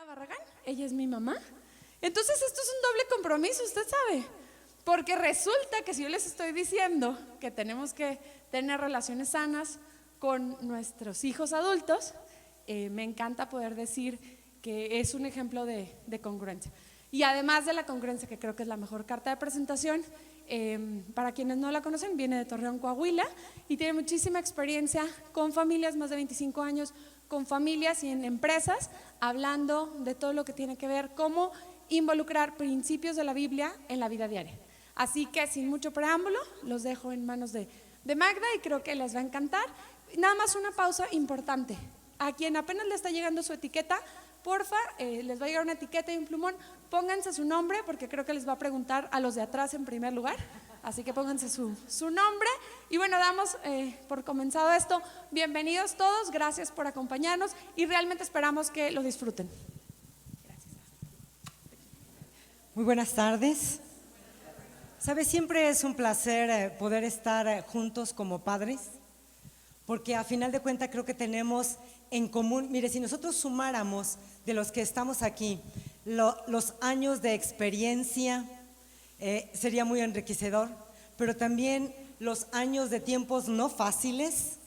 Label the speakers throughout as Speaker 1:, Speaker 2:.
Speaker 1: Barragán, ella es mi mamá. Entonces esto es un doble compromiso, usted sabe, porque resulta que si yo les estoy diciendo que tenemos que tener relaciones sanas con nuestros hijos adultos, me encanta poder decir que es un ejemplo de congruencia. Y además de la congruencia, que creo que es la mejor carta de presentación, para quienes no la conocen, viene de Torreón, Coahuila, y tiene muchísima experiencia con familias, más de 25 años, con familias y en empresas, hablando de todo lo que tiene que ver cómo involucrar principios de la Biblia en la vida diaria. Así que sin mucho preámbulo, los dejo en manos de Magda y creo que les va a encantar. Nada más una pausa importante. A quien apenas le está llegando su etiqueta, porfa, les va a llegar una etiqueta y un plumón, pónganse su nombre porque creo que les va a preguntar a los de atrás en primer lugar, así que pónganse su nombre y bueno, damos por comenzado esto. Bienvenidos todos, gracias por acompañarnos y realmente esperamos que lo disfruten. Gracias.
Speaker 2: Muy buenas tardes. ¿Sabe? Siempre es un placer poder estar juntos como padres, porque a final de cuentas creo que tenemos en común, mire, si nosotros sumáramos de los que estamos aquí los años de experiencia, sería muy enriquecedor, pero también los años de tiempos no fáciles,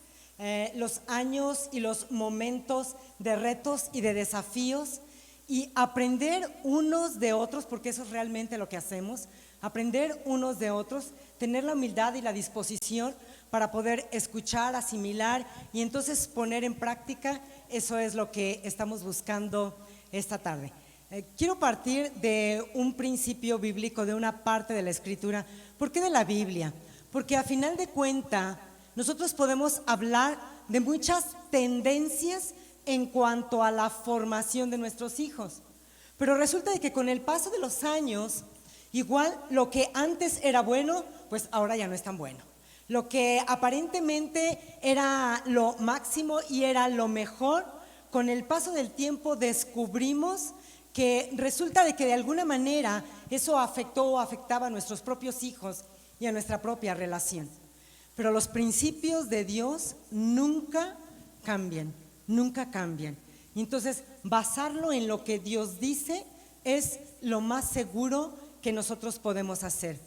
Speaker 2: los años y los momentos de retos y de desafíos, y aprender unos de otros, porque eso es realmente lo que hacemos, aprender unos de otros, tener la humildad y la disposición para poder escuchar, asimilar y entonces poner en práctica. Eso es lo que estamos buscando esta tarde. Quiero partir de un principio bíblico, de una parte de la Escritura. ¿Por qué de la Biblia? Porque a final de cuentas nosotros podemos hablar de muchas tendencias en cuanto a la formación de nuestros hijos, pero resulta de que con el paso de los años, igual lo que antes era bueno, pues ahora ya no es tan bueno. Lo que aparentemente era lo máximo y era lo mejor, con el paso del tiempo descubrimos que resulta de que de alguna manera eso afectó o afectaba a nuestros propios hijos y a nuestra propia relación. Pero los principios de Dios nunca cambian, nunca cambian. Y entonces basarlo en lo que Dios dice es lo más seguro que nosotros podemos hacer.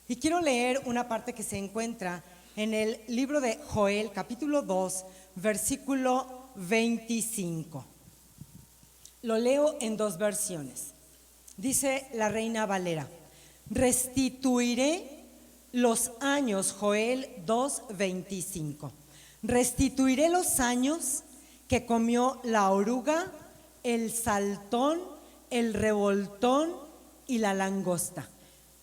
Speaker 2: Y quiero leer una parte que se encuentra en el libro de Joel, capítulo 2, versículo 25. Lo leo en dos versiones. Dice la Reina Valera: restituiré los años, Joel 2:25. Restituiré los años que comió la oruga, el saltón, el revoltón y la langosta.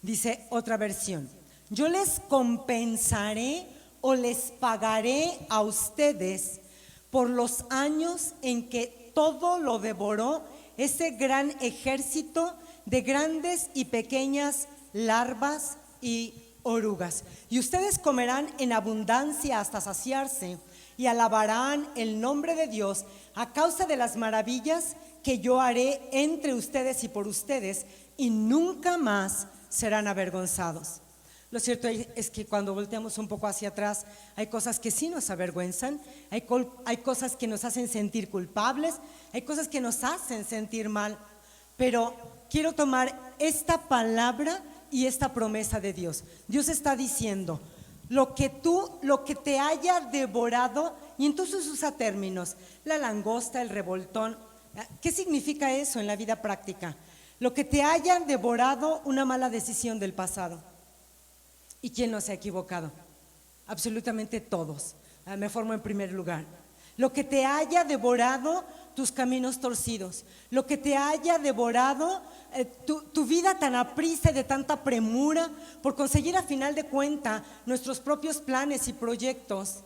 Speaker 2: Dice otra versión: yo les compensaré o les pagaré a ustedes por los años en que todo lo devoró ese gran ejército de grandes y pequeñas larvas y orugas. Y ustedes comerán en abundancia hasta saciarse y alabarán el nombre de Dios a causa de las maravillas que yo haré entre ustedes y por ustedes, y nunca más serán avergonzados. Lo cierto es que cuando volteamos un poco hacia atrás, hay cosas que sí nos avergüenzan, hay cosas que nos hacen sentir culpables, hay cosas que nos hacen sentir mal, pero quiero tomar esta palabra y esta promesa de Dios. Dios está diciendo: lo que te haya devorado, y entonces usa términos, la langosta, el revoltón. ¿Qué significa eso en la vida práctica? Lo que te haya devorado una mala decisión del pasado. ¿Y quién no se ha equivocado? Absolutamente todos. Me formo en primer lugar. Lo que te haya devorado tus caminos torcidos, lo que te haya devorado tu vida tan aprisa y de tanta premura por conseguir a final de cuentas nuestros propios planes y proyectos,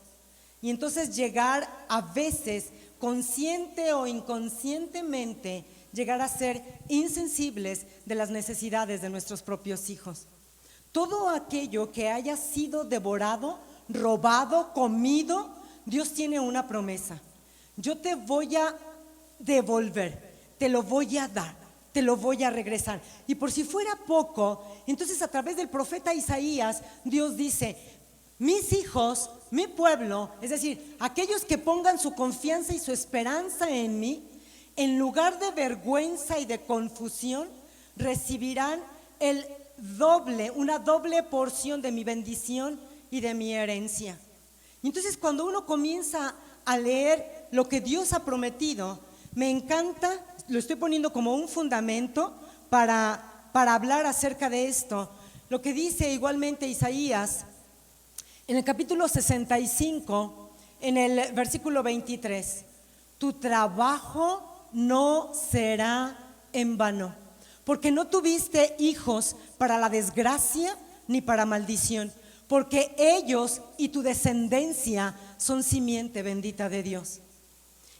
Speaker 2: y entonces llegar a veces, consciente o inconscientemente, llegar a ser insensibles de las necesidades de nuestros propios hijos. Todo aquello que haya sido devorado, robado, comido, Dios tiene una promesa: yo te voy a devolver, te lo voy a dar, te lo voy a regresar. Y por si fuera poco, entonces a través del profeta Isaías, Dios dice: mis hijos, mi pueblo, es decir, aquellos que pongan su confianza y su esperanza en mí, en lugar de vergüenza y de confusión, recibirán el doble, una doble porción de mi bendición y de mi herencia. Y entonces cuando uno comienza a leer lo que Dios ha prometido, me encanta, lo estoy poniendo como un fundamento para hablar acerca de esto. Lo que dice igualmente Isaías en el capítulo 65, en el versículo 23, tu trabajo no será en vano, porque no tuviste hijos para la desgracia ni para maldición, porque ellos y tu descendencia son simiente bendita de Dios.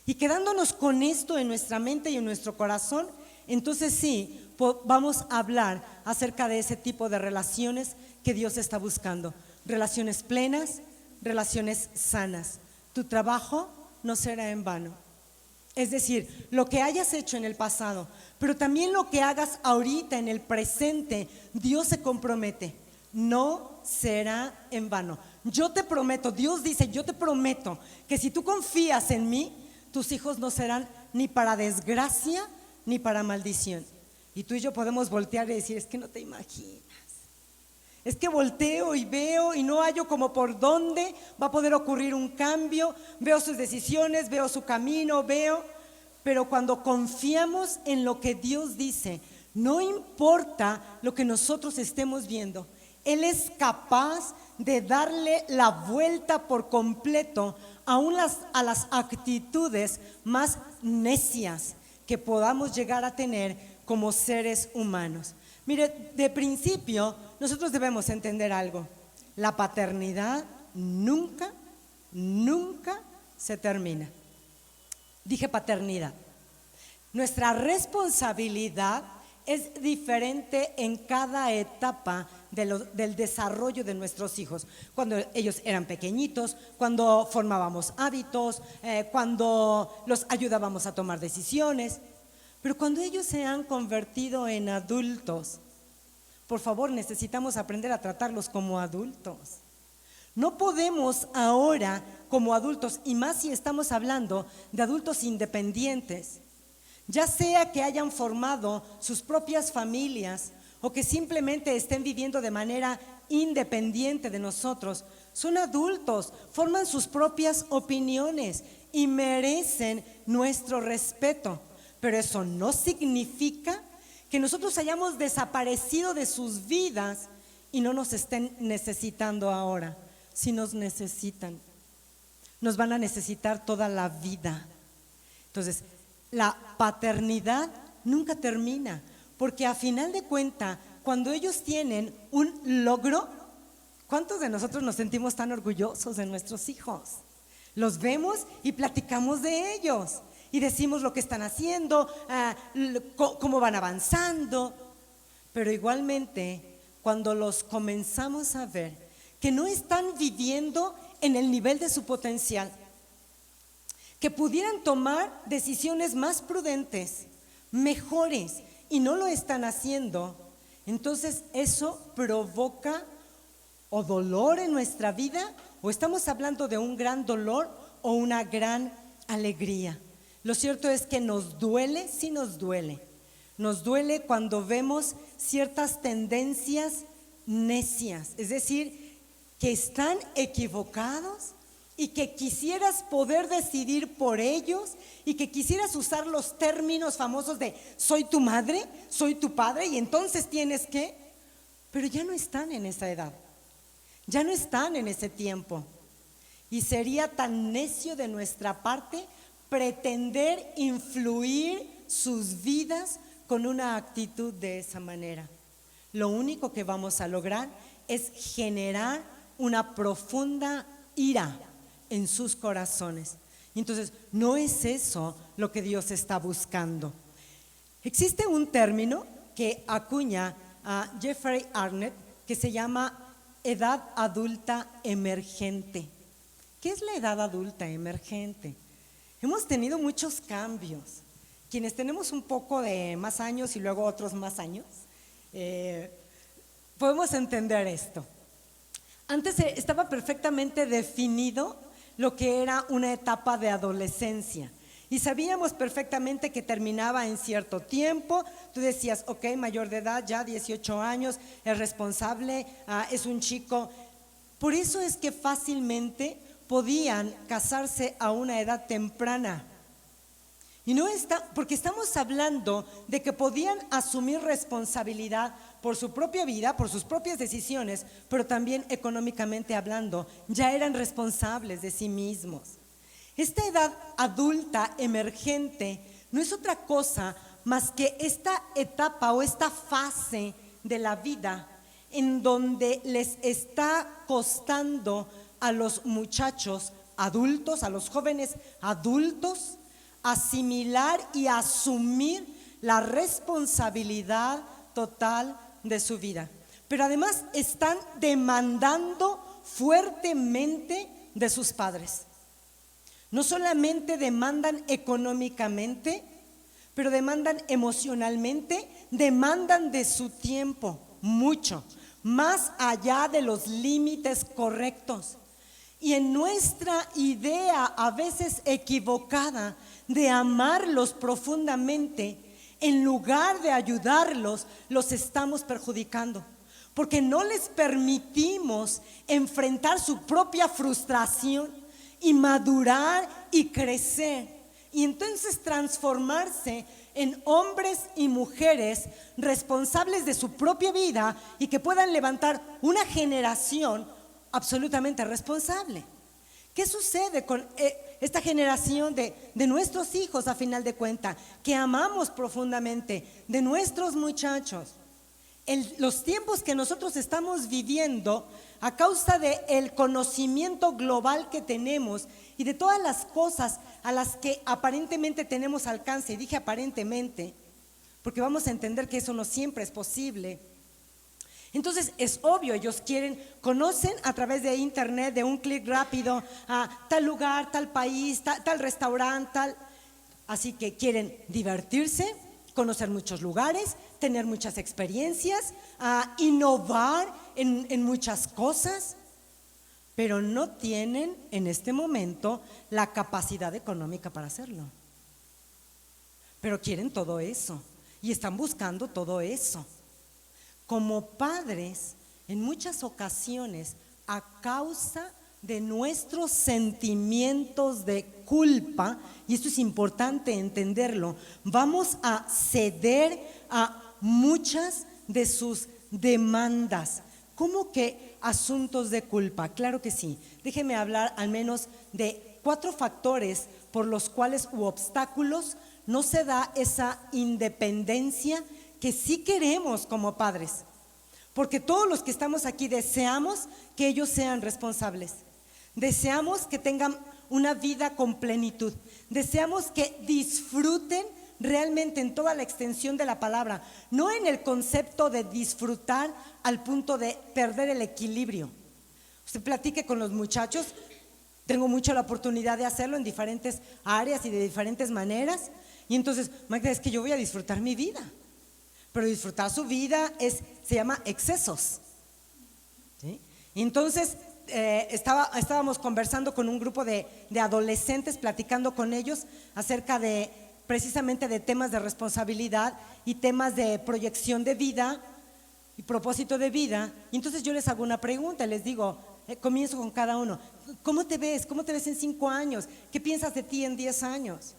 Speaker 2: Y quedándonos con esto en nuestra mente y en nuestro corazón, entonces sí, vamos a hablar acerca de ese tipo de relaciones que Dios está buscando. Relaciones plenas, relaciones sanas. Tu trabajo no será en vano. Es decir, lo que hayas hecho en el pasado, pero también lo que hagas ahorita en el presente, Dios se compromete, no será en vano. Yo te prometo, Dios dice, yo te prometo que si tú confías en mí, tus hijos no serán ni para desgracia ni para maldición. Y tú y yo podemos voltear y decir, es que no te imaginas. Es que volteo y veo y no hallo como por dónde va a poder ocurrir un cambio. Veo sus decisiones, veo su camino, pero cuando confiamos en lo que Dios dice, no importa lo que nosotros estemos viendo, Él es capaz de darle la vuelta por completo aún a las actitudes más necias que podamos llegar a tener como seres humanos. Mire, de principio nosotros debemos entender algo: la paternidad nunca se termina. Dije paternidad. Nuestra responsabilidad es diferente en cada etapa del desarrollo de nuestros hijos. Cuando ellos eran pequeñitos, cuando formábamos hábitos, cuando los ayudábamos a tomar decisiones. Pero cuando ellos se han convertido en adultos, por favor, necesitamos aprender a tratarlos como adultos. No podemos ahora, como adultos, y más si estamos hablando de adultos independientes, ya sea que hayan formado sus propias familias o que simplemente estén viviendo de manera independiente de nosotros, son adultos, forman sus propias opiniones y merecen nuestro respeto. Pero eso no significa que nosotros hayamos desaparecido de sus vidas y no nos estén necesitando ahora. Si nos necesitan, nos van a necesitar toda la vida. Entonces, la paternidad nunca termina, porque a final de cuentas, cuando ellos tienen un logro, ¿cuántos de nosotros nos sentimos tan orgullosos de nuestros hijos? Los vemos y platicamos de ellos y decimos lo que están haciendo, cómo van avanzando. Pero igualmente, cuando los comenzamos a ver que no están viviendo en el nivel de su potencial, que pudieran tomar decisiones más prudentes, mejores, y no lo están haciendo, entonces eso provoca o dolor en nuestra vida, o estamos hablando de un gran dolor o una gran alegría. Lo cierto es que nos duele, sí nos duele. Nos duele cuando vemos ciertas tendencias necias, es decir, que están equivocados y que quisieras poder decidir por ellos y que quisieras usar los términos famosos de soy tu madre, soy tu padre y entonces tienes que, pero ya no están en esa edad, ya no están en ese tiempo. Y sería tan necio de nuestra parte pretender influir sus vidas con una actitud de esa manera. Lo único que vamos a lograr es generar una profunda ira en sus corazones. Y entonces no es eso lo que Dios está buscando. Existe un término que acuña a Jeffrey Arnett que se llama edad adulta emergente. ¿Qué es la edad adulta emergente? Hemos tenido muchos cambios. Quienes tenemos un poco de más años y luego otros más años, podemos entender esto. Antes estaba perfectamente definido lo que era una etapa de adolescencia Y sabíamos perfectamente que terminaba en cierto tiempo. Tú decías, ok, mayor de edad, ya 18 años, es responsable, es un chico. Por eso es que fácilmente podían casarse a una edad temprana. Y no está, porque estamos hablando de que podían asumir responsabilidad por su propia vida, por sus propias decisiones, pero también económicamente hablando, ya eran responsables de sí mismos. Esta edad adulta emergente no es otra cosa más que esta etapa o esta fase de la vida en donde les está costando a los muchachos adultos, a los jóvenes adultos, asimilar y asumir la responsabilidad total de su vida. Pero además están demandando fuertemente de sus padres. No solamente demandan económicamente, pero demandan emocionalmente, demandan de su tiempo, mucho, más allá de los límites correctos. Y en nuestra idea a veces equivocada de amarlos profundamente, en lugar de ayudarlos, los estamos perjudicando, porque no les permitimos enfrentar su propia frustración y madurar y crecer, y entonces transformarse en hombres y mujeres responsables de su propia vida y que puedan levantar una generación absolutamente responsable. ¿Qué sucede con esta generación de nuestros hijos a final de cuentas, que amamos profundamente, de nuestros muchachos? Los tiempos que nosotros estamos viviendo, a causa del conocimiento global que tenemos y de todas las cosas a las que aparentemente tenemos alcance, y dije aparentemente, porque vamos a entender que eso no siempre es posible. Entonces es obvio, ellos conocen a través de internet, de un clic rápido, a tal lugar, tal país, tal restaurante, tal. Así que quieren divertirse, conocer muchos lugares, tener muchas experiencias, innovar en muchas cosas, pero no tienen en este momento la capacidad económica para hacerlo. Pero quieren todo eso y están buscando todo eso. Como padres, en muchas ocasiones, a causa de nuestros sentimientos de culpa, y esto es importante entenderlo, vamos a ceder a muchas de sus demandas. ¿Cómo que asuntos de culpa? Claro que sí. Déjenme hablar al menos de 4 factores por los cuales u obstáculos no se da esa independencia que sí queremos como padres, porque todos los que estamos aquí deseamos que ellos sean responsables, deseamos que tengan una vida con plenitud, deseamos que disfruten realmente en toda la extensión de la palabra, no en el concepto de disfrutar al punto de perder el equilibrio. Usted platique con los muchachos, tengo mucho la oportunidad de hacerlo en diferentes áreas y de diferentes maneras, y entonces, Magda, es que yo voy a disfrutar mi vida. Pero disfrutar su vida se llama excesos, ¿sí? Y entonces estábamos conversando con un grupo de adolescentes, platicando con ellos acerca de precisamente de temas de responsabilidad y temas de proyección de vida y propósito de vida. Y entonces yo les hago una pregunta, les digo, comienzo con cada uno, ¿cómo te ves? ¿Cómo te ves en 5 años? ¿Qué piensas de ti en 10 años?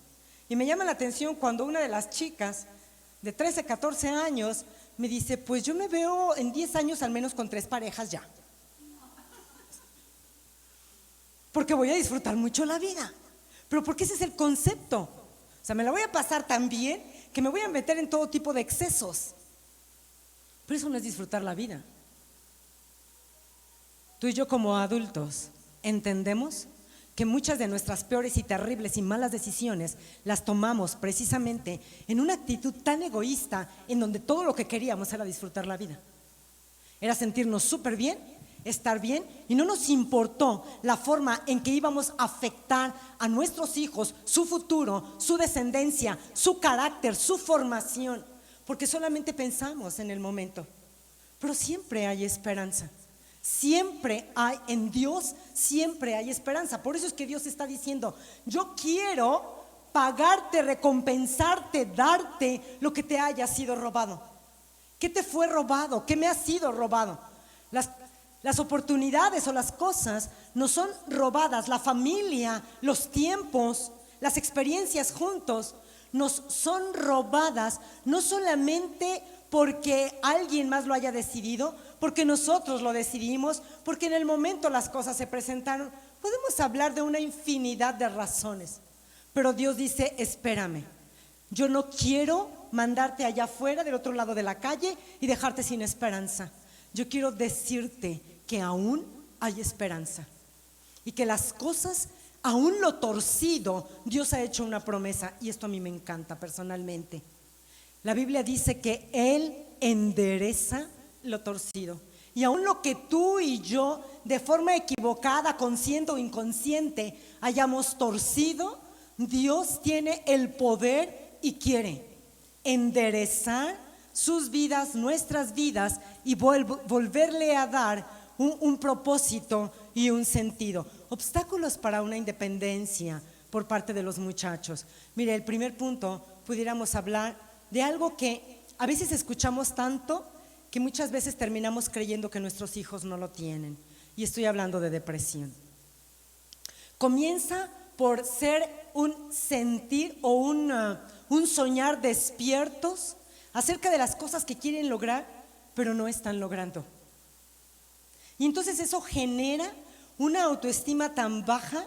Speaker 2: Y me llama la atención cuando una de las chicas de 13, 14 años me dice, pues yo me veo en 10 años al menos con 3 parejas ya, porque voy a disfrutar mucho la vida. Pero porque ese es el concepto, o sea, me la voy a pasar tan bien que me voy a meter en todo tipo de excesos, pero eso no es disfrutar la vida. Tú y yo como adultos entendemos que muchas de nuestras peores y terribles y malas decisiones las tomamos precisamente en una actitud tan egoísta, en donde todo lo que queríamos era disfrutar la vida, era sentirnos súper bien, estar bien, y no nos importó la forma en que íbamos a afectar a nuestros hijos, su futuro, su descendencia, su carácter, su formación, porque solamente pensamos en el momento. Pero siempre hay esperanza. Siempre hay, en Dios siempre hay esperanza. Por eso es que Dios está diciendo, yo quiero pagarte, recompensarte, darte lo que te haya sido robado. ¿Qué te fue robado? ¿Qué me ha sido robado? Las oportunidades o las cosas nos son robadas. La familia, los tiempos, las experiencias juntos nos son robadas, no solamente porque alguien más lo haya decidido, porque nosotros lo decidimos, porque en el momento las cosas se presentaron. Podemos hablar de una infinidad de razones, pero Dios dice: espérame, yo no quiero mandarte allá afuera del otro lado de la calle y dejarte sin esperanza. Yo quiero decirte que aún hay esperanza y que las cosas, aún lo torcido, Dios ha hecho una promesa, y esto a mí me encanta personalmente. La Biblia dice que Él endereza lo torcido, y aún lo que tú y yo de forma equivocada, consciente o inconsciente, hayamos torcido, Dios tiene el poder y quiere enderezar sus vidas, nuestras vidas, y volverle a dar un propósito y un sentido. Obstáculos para una independencia por parte de los muchachos. Mire, el primer punto, pudiéramos hablar de algo que a veces escuchamos tanto que muchas veces terminamos creyendo que nuestros hijos no lo tienen, y estoy hablando de depresión. Comienza por ser un sentir o un soñar despiertos acerca de las cosas que quieren lograr, pero no están logrando. Y entonces eso genera una autoestima tan baja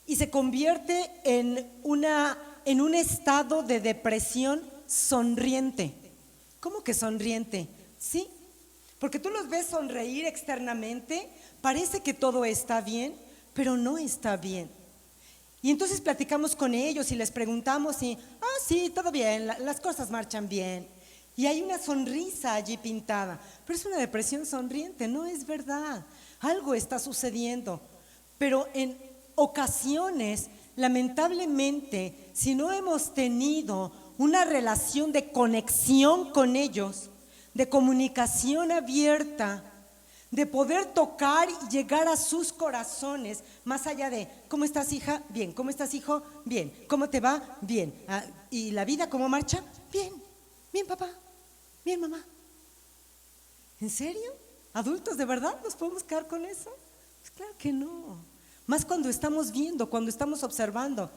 Speaker 2: y se convierte en un estado de depresión sonriente. ¿Cómo que sonriente? Sí, porque tú los ves sonreír externamente, parece que todo está bien, pero no está bien. Y entonces platicamos con ellos y les preguntamos y, sí, todo bien, las cosas marchan bien. Y hay una sonrisa allí pintada, pero es una depresión sonriente, no es verdad. Algo está sucediendo, pero en ocasiones, lamentablemente, si no hemos tenido una relación de conexión con ellos, de comunicación abierta, de poder tocar y llegar a sus corazones, más allá de ¿cómo estás, hija? Bien. ¿Cómo estás, hijo? Bien. ¿Cómo te va? Bien. ¿Y la vida cómo marcha? Bien. Bien, papá. Bien, mamá. ¿En serio? ¿Adultos de verdad nos podemos quedar con eso? Pues claro que no. Más cuando estamos viendo, cuando estamos observando.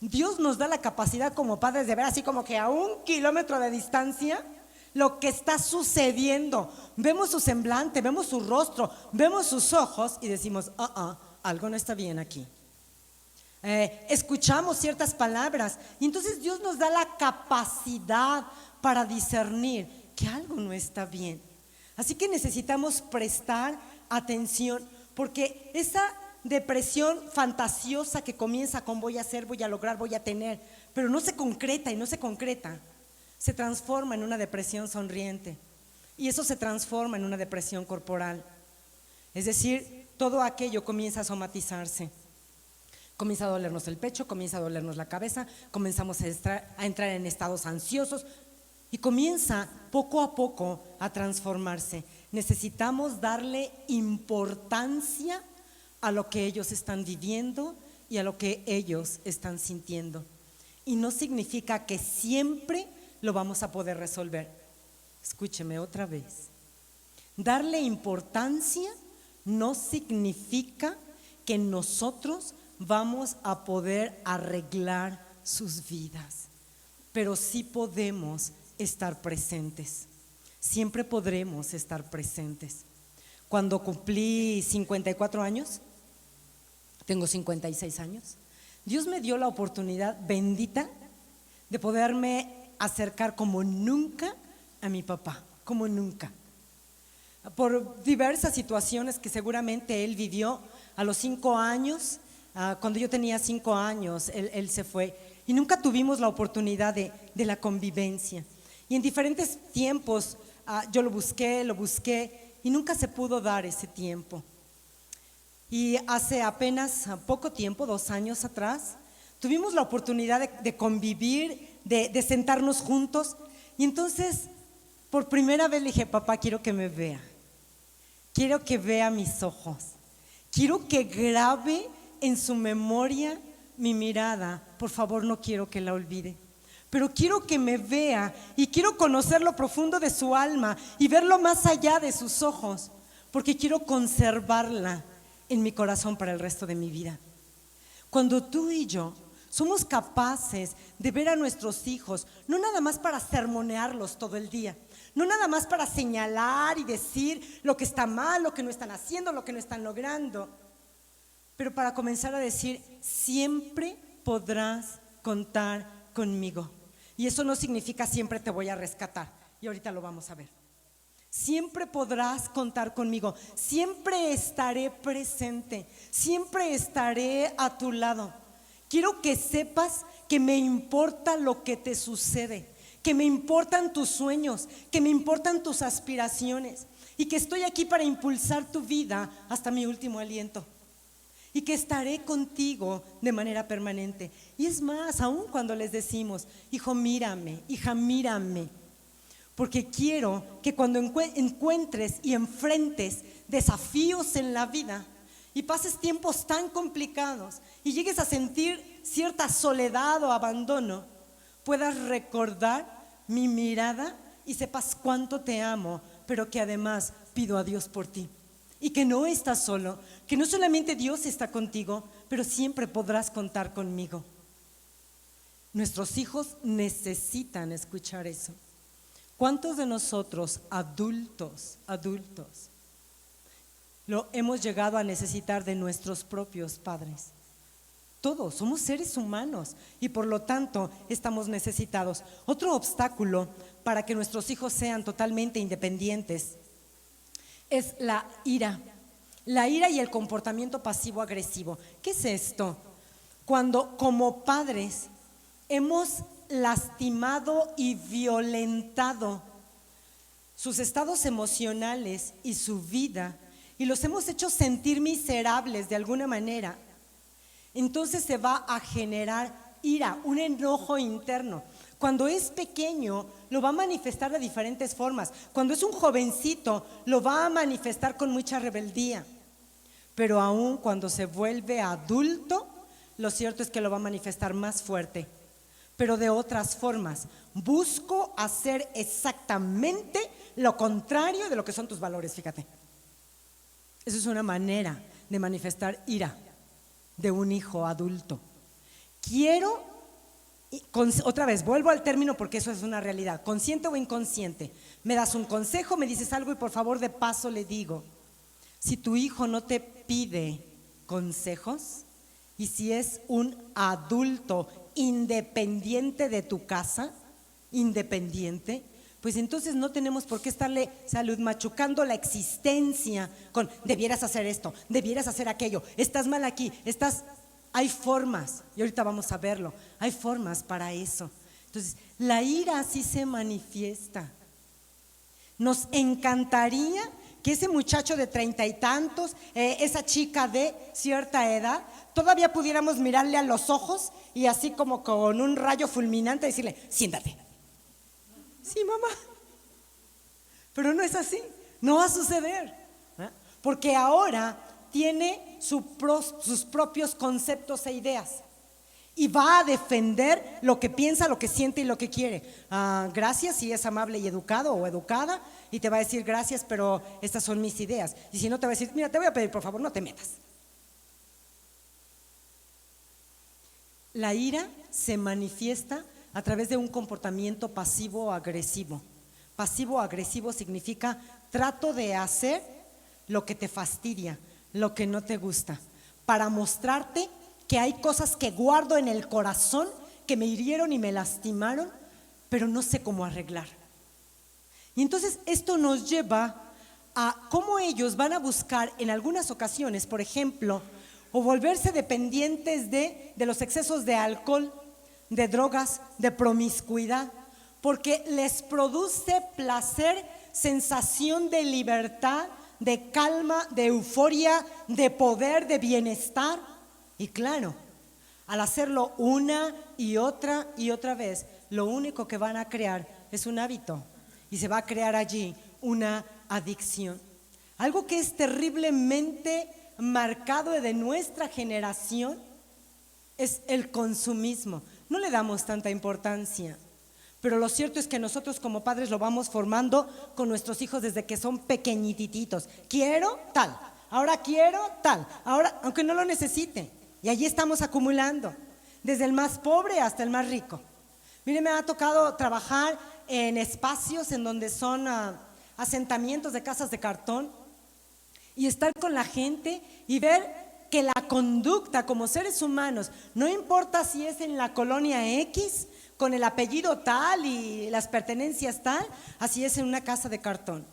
Speaker 2: Dios nos da la capacidad como padres de ver así como que a 1 kilómetro de distancia lo que está sucediendo. Vemos su semblante, vemos su rostro, vemos sus ojos y decimos, algo no está bien aquí. Escuchamos ciertas palabras y entonces Dios nos da la capacidad para discernir que algo no está bien. Así que necesitamos prestar atención, porque esa depresión fantasiosa que comienza con voy a hacer, voy a lograr, voy a tener, pero no se concreta y no se concreta, se transforma en una depresión sonriente, y eso se transforma en una depresión corporal. Es decir, todo aquello comienza a somatizarse. Comienza a dolernos el pecho, comienza a dolernos la cabeza, comenzamos a entrar en estados ansiosos y comienza poco a poco a transformarse. Necesitamos darle importancia a lo que ellos están viviendo y a lo que ellos están sintiendo. Y no significa que siempre lo vamos a poder resolver. Escúcheme otra vez. Darle importancia no significa que nosotros vamos a poder arreglar sus vidas, pero sí podemos estar presentes. Siempre podremos estar presentes. Cuando cumplí 54 años, tengo 56 años, Dios me dio la oportunidad bendita de poderme acercar como nunca a mi papá, como nunca. Por diversas situaciones que seguramente él vivió. A los 5 años, cuando yo tenía 5 años, él se fue y nunca tuvimos la oportunidad de la convivencia. Y en diferentes tiempos yo lo busqué y nunca se pudo dar ese tiempo. Y hace apenas poco tiempo, 2 años atrás, tuvimos la oportunidad de convivir, de sentarnos juntos. Y entonces, por primera vez le dije, papá, quiero que me vea. Quiero que vea mis ojos. Quiero que grabe en su memoria mi mirada por favor no quiero que la olvide. Pero quiero que me vea y quiero conocer lo profundo de su alma y verlo más allá de sus ojos, porque quiero conservarla en mi corazón para el resto de mi vida. Cuando tú y yo somos capaces de ver a nuestros hijos, no nada más para sermonearlos todo el día, no nada más para señalar y decir lo que está mal, lo que no están haciendo, lo que no están logrando, pero para comenzar a decir, siempre podrás contar conmigo. Y eso no significa siempre te voy a rescatar, y ahorita lo vamos a ver. Siempre podrás contar conmigo, siempre estaré presente, siempre estaré a tu lado. Quiero que sepas que me importa lo que te sucede, que me importan tus sueños, que me importan tus aspiraciones y que estoy aquí para impulsar tu vida hasta mi último aliento. Y que estaré contigo de manera permanente. Y es más, aún cuando les decimos, hijo, mírame, hija, mírame, porque quiero que cuando encuentres y enfrentes desafíos en la vida y pases tiempos tan complicados y llegues a sentir cierta soledad o abandono, puedas recordar mi mirada y sepas cuánto te amo, pero que además pido a Dios por ti. Y que no estás solo, que no solamente Dios está contigo, pero siempre podrás contar conmigo. Nuestros hijos necesitan escuchar eso. ¿Cuántos de nosotros, adultos, lo hemos llegado a necesitar de nuestros propios padres? Todos somos seres humanos y por lo tanto estamos necesitados. Otro obstáculo para que nuestros hijos sean totalmente independientes es la ira y el comportamiento pasivo-agresivo. ¿Qué es esto? Cuando como padres hemos lastimado y violentado sus estados emocionales y su vida y los hemos hecho sentir miserables de alguna manera, entonces se va a generar ira, un enojo interno. Cuando es pequeño, lo va a manifestar de diferentes formas. Cuando es un jovencito, lo va a manifestar con mucha rebeldía. Pero aún cuando se vuelve adulto, lo cierto es que lo va a manifestar más fuerte, pero de otras formas. Busco hacer exactamente lo contrario de lo que son tus valores, fíjate. Eso es una manera de manifestar ira de un hijo adulto. Otra vez, vuelvo al término porque eso es una realidad, consciente o inconsciente. Me das un consejo, me dices algo y por favor de paso le digo, si tu hijo no te pide consejos y si es un adulto independiente de tu casa, independiente, pues entonces no tenemos por qué estarle machucando la existencia con debieras hacer esto, debieras hacer aquello, estás mal aquí, Hay formas, y ahorita vamos a verlo, hay formas para eso. Entonces, la ira sí se manifiesta. Nos encantaría que ese muchacho de 30 y tantos, esa chica de cierta edad, todavía pudiéramos mirarle a los ojos y así como con un rayo fulminante decirle, siéntate. Sí, mamá. Pero no es así, no va a suceder, ¿eh? Porque ahora tiene sus propios conceptos e ideas y va a defender lo que piensa, lo que siente y lo que quiere. Gracias si es amable y educado o educada y te va a decir gracias, pero estas son mis ideas. Y si no, te va a decir, mira, te voy a pedir por favor no te metas. La ira se manifiesta a través de un comportamiento pasivo-agresivo. Pasivo-agresivo significa trato de hacer lo que te fastidia, lo que no te gusta, para mostrarte que hay cosas que guardo en el corazón que me hirieron y me lastimaron, pero no sé cómo arreglar. Y entonces esto nos lleva a cómo ellos van a buscar en algunas ocasiones, por ejemplo, o volverse dependientes de los excesos de alcohol, de drogas, de promiscuidad, porque les produce placer, sensación de libertad, de calma, de euforia, de poder, de bienestar. Y claro, al hacerlo una y otra vez, lo único que van a crear es un hábito y se va a crear allí una adicción. Algo que es terriblemente marcado de nuestra generación es el consumismo. No le damos tanta importancia, pero lo cierto es que nosotros como padres lo vamos formando con nuestros hijos desde que son pequeñititos. Quiero tal, ahora quiero tal, ahora, aunque no lo necesite. Y allí estamos acumulando, desde el más pobre hasta el más rico. Mire, me ha tocado trabajar en espacios en donde son asentamientos de casas de cartón y estar con la gente y ver que la conducta como seres humanos, no importa si es en la colonia X, con el apellido tal y las pertenencias tal, así es en una casa de cartón,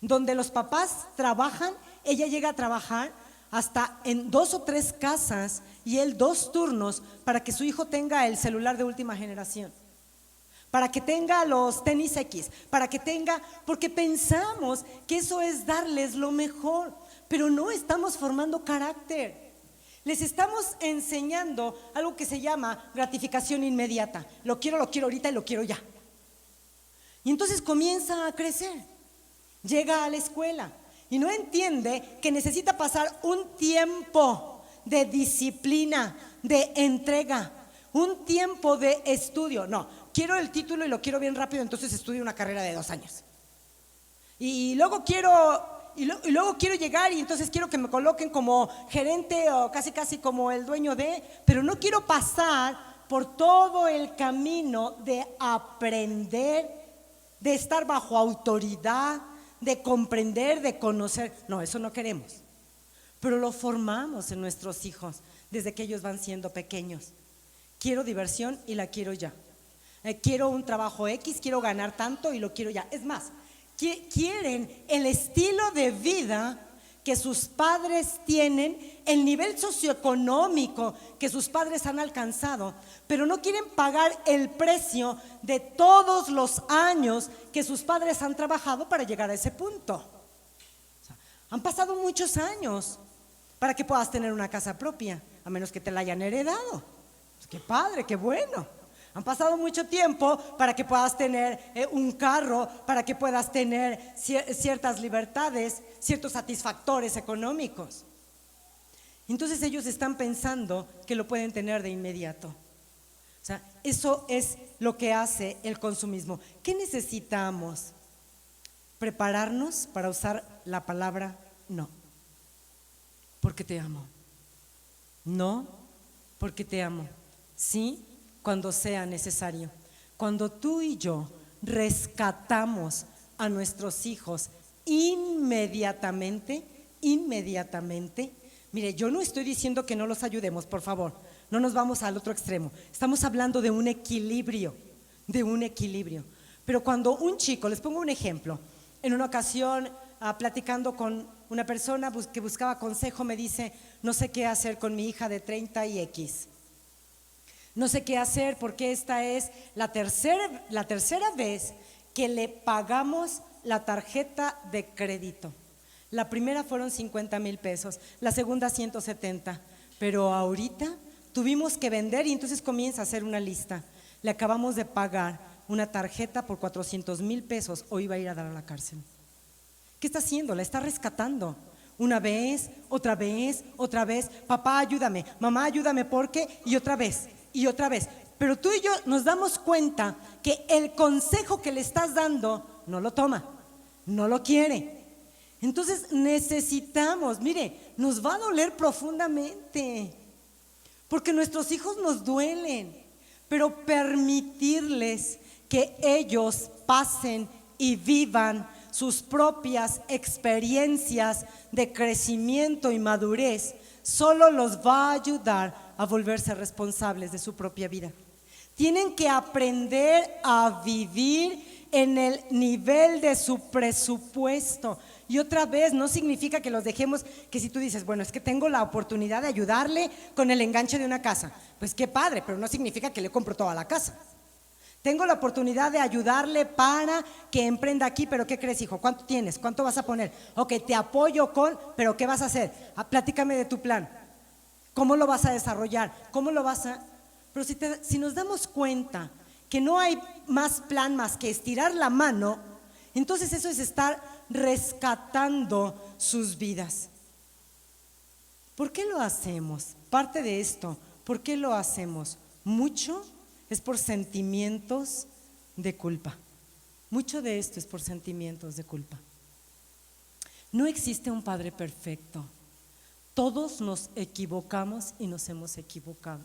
Speaker 2: donde los papás trabajan, ella llega a trabajar hasta en 2 o 3 casas y él 2 turnos para que su hijo tenga el celular de última generación, para que tenga los tenis X, para que tenga, porque pensamos que eso es darles lo mejor, pero no estamos formando carácter. Les estamos enseñando algo que se llama gratificación inmediata. Lo quiero ahorita y lo quiero ya. Y entonces comienza a crecer, llega a la escuela y no entiende que necesita pasar un tiempo de disciplina, de entrega, un tiempo de estudio. No, quiero el título y lo quiero bien rápido, entonces estudio una carrera de 2 años. Y luego quiero llegar y entonces quiero que me coloquen como gerente o casi como el dueño de, pero no quiero pasar por todo el camino de aprender, de estar bajo autoridad, de comprender, de conocer. No, eso no queremos, pero lo formamos en nuestros hijos desde que ellos van siendo pequeños. Quiero diversión y la quiero ya. Quiero un trabajo X, quiero ganar tanto y lo quiero ya. Es más, quieren el estilo de vida que sus padres tienen, el nivel socioeconómico que sus padres han alcanzado, pero no quieren pagar el precio de todos los años que sus padres han trabajado para llegar a ese punto. O sea, han pasado muchos años para que puedas tener una casa propia, a menos que te la hayan heredado. Pues qué padre, qué bueno. Han pasado mucho tiempo para que puedas tener un carro, para que puedas tener ciertas libertades, ciertos satisfactores económicos. Entonces ellos están pensando que lo pueden tener de inmediato. O sea, eso es lo que hace el consumismo. ¿Qué necesitamos? Prepararnos para usar la palabra no, porque te amo. No, porque te amo. Sí, cuando sea necesario. Cuando tú y yo rescatamos a nuestros hijos inmediatamente, mire, yo no estoy diciendo que no los ayudemos, por favor, no nos vamos al otro extremo. Estamos hablando de un equilibrio, Pero cuando un chico, les pongo un ejemplo, en una ocasión platicando con una persona que buscaba consejo, me dice: no sé qué hacer con mi hija de 30 y X. No sé qué hacer porque esta es la tercera vez que le pagamos la tarjeta de crédito. La primera fueron 50,000 pesos, la segunda 170, pero ahorita tuvimos que vender y entonces comienza a hacer una lista. Le acabamos de pagar una tarjeta por 400,000 pesos o iba a ir a dar a la cárcel. ¿Qué está haciendo? La está rescatando. Una vez, otra vez, papá ayúdame, mamá ayúdame porque, y otra vez. Pero tú y yo nos damos cuenta que el consejo que le estás dando no lo toma, no lo quiere. Entonces necesitamos, mire, nos va a doler profundamente, porque nuestros hijos nos duelen, pero permitirles que ellos pasen y vivan sus propias experiencias de crecimiento y madurez solo los va a ayudar a volverse responsables de su propia vida. Tienen que aprender a vivir en el nivel de su presupuesto. Y otra vez, no significa que los dejemos, que si tú dices, bueno, es que tengo la oportunidad de ayudarle con el enganche de una casa, pues qué padre, pero no significa que le compro toda la casa. Tengo la oportunidad de ayudarle para que emprenda aquí, pero ¿qué crees, hijo? ¿Cuánto tienes? ¿Cuánto vas a poner? Ok, te apoyo pero ¿qué vas a hacer? Platícame de tu plan. ¿Cómo lo vas a desarrollar? ¿Cómo lo vas a...? Pero si nos damos cuenta que no hay más plan más que estirar la mano, entonces eso es estar rescatando sus vidas. ¿Por qué lo hacemos? Parte de esto, ¿Por qué lo hacemos? Mucho es por sentimientos de culpa. Mucho de esto es por sentimientos de culpa. No existe un padre perfecto. Todos nos equivocamos y nos hemos equivocado.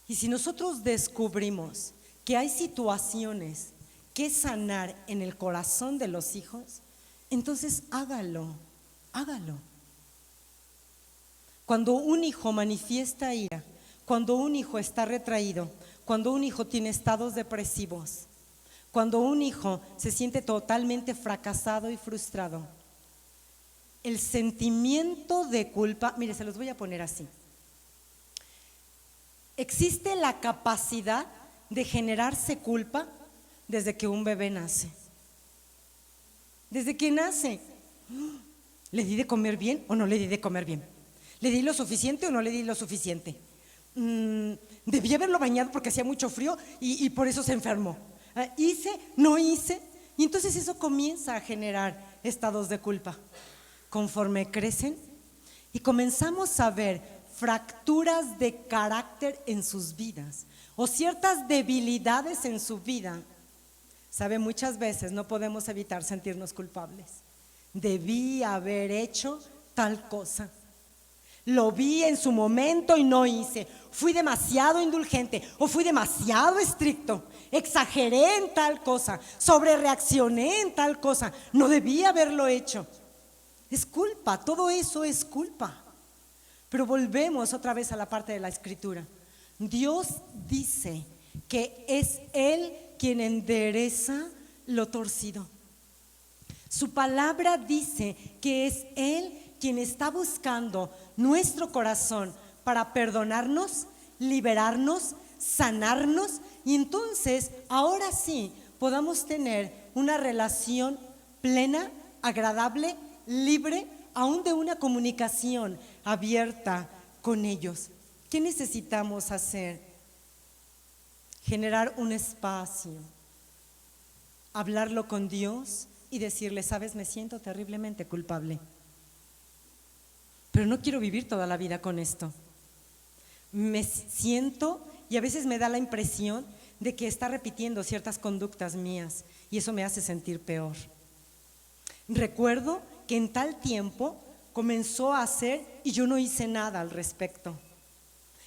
Speaker 2: Y si nosotros descubrimos que hay situaciones que sanar en el corazón de los hijos, entonces hágalo. Cuando un hijo manifiesta ira, cuando un hijo está retraído, cuando un hijo tiene estados depresivos, cuando un hijo se siente totalmente fracasado y frustrado, el sentimiento de culpa, mire, se los voy a poner así. Existe la capacidad de generarse culpa desde que un bebé nace. Desde que nace, ¿le di de comer bien o no le di de comer bien? ¿Le di lo suficiente o no le di lo suficiente? Debí haberlo bañado porque hacía mucho frío y por eso se enfermó. ¿Hice? ¿No hice? Y entonces eso comienza a generar estados de culpa. Conforme crecen y comenzamos a ver fracturas de carácter en sus vidas o ciertas debilidades en su vida, sabe, muchas veces no podemos evitar sentirnos culpables. Debí haber hecho tal cosa. Lo vi en su momento y no hice. Fui demasiado indulgente o fui demasiado estricto. Exageré en tal cosa, sobrereaccioné en tal cosa. No debí haberlo hecho. Es culpa, todo eso es culpa. Pero volvemos otra vez a la parte de la escritura. Dios dice que es Él quien endereza lo torcido. Su palabra dice que es Él quien está buscando nuestro corazón para perdonarnos, liberarnos, sanarnos y entonces ahora sí podamos tener una relación plena, agradable, libre, aún de una comunicación abierta con ellos. ¿Qué necesitamos hacer? Generar un espacio, hablarlo con Dios y decirle, sabes, me siento terriblemente culpable, pero no quiero vivir toda la vida con esto. Me siento y a veces me da la impresión de que está repitiendo ciertas conductas mías y eso me hace sentir peor. Recuerdo que en tal tiempo comenzó a hacer y yo no hice nada al respecto.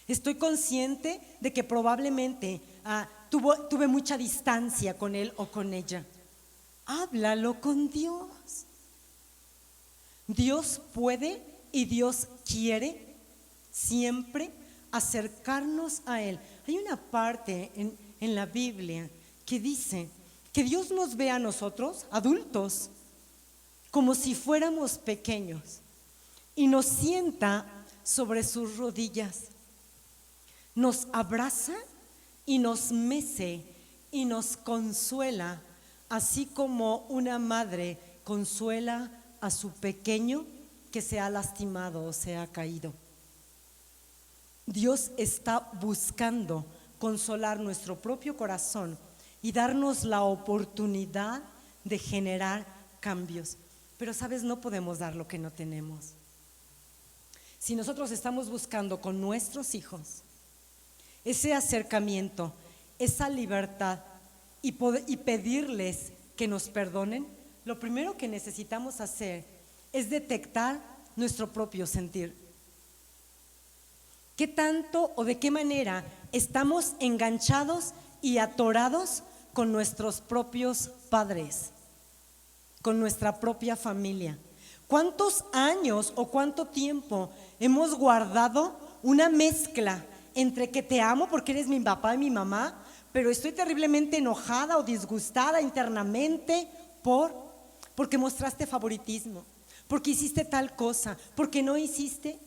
Speaker 2: Estoy consciente de que probablemente tuve mucha distancia con él o con ella. Háblalo con Dios. Dios puede y Dios quiere siempre acercarnos a Él. Hay una parte en la Biblia que dice que Dios nos ve a nosotros, adultos, como si fuéramos pequeños y nos sienta sobre sus rodillas, nos abraza y nos mece y nos consuela, así como una madre consuela a su pequeño que se ha lastimado o se ha caído. Dios está buscando consolar nuestro propio corazón y darnos la oportunidad de generar cambios. Pero sabes, no podemos dar lo que no tenemos. Si nosotros estamos buscando con nuestros hijos ese acercamiento, esa libertad y pedirles que nos perdonen, lo primero que necesitamos hacer es detectar nuestro propio sentir. ¿Qué tanto o de qué manera estamos enganchados y atorados con nuestros propios padres, con nuestra propia familia? ¿Cuántos años o cuánto tiempo hemos guardado una mezcla entre que te amo porque eres mi papá y mi mamá, pero estoy terriblemente enojada o disgustada internamente porque mostraste favoritismo, porque hiciste tal cosa, porque no hiciste?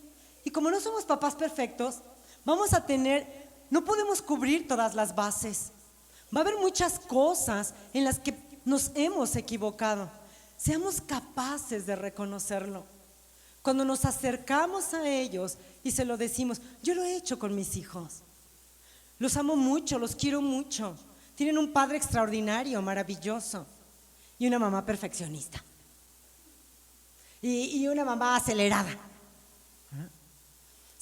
Speaker 2: Y como no somos papás perfectos, no podemos cubrir todas las bases. Va a haber muchas cosas en las que nos hemos equivocado. Seamos capaces de reconocerlo. Cuando nos acercamos a ellos y se lo decimos, yo lo he hecho con mis hijos. Los amo mucho, los quiero mucho. Tienen un padre extraordinario, maravilloso, y una mamá perfeccionista. Y una mamá acelerada.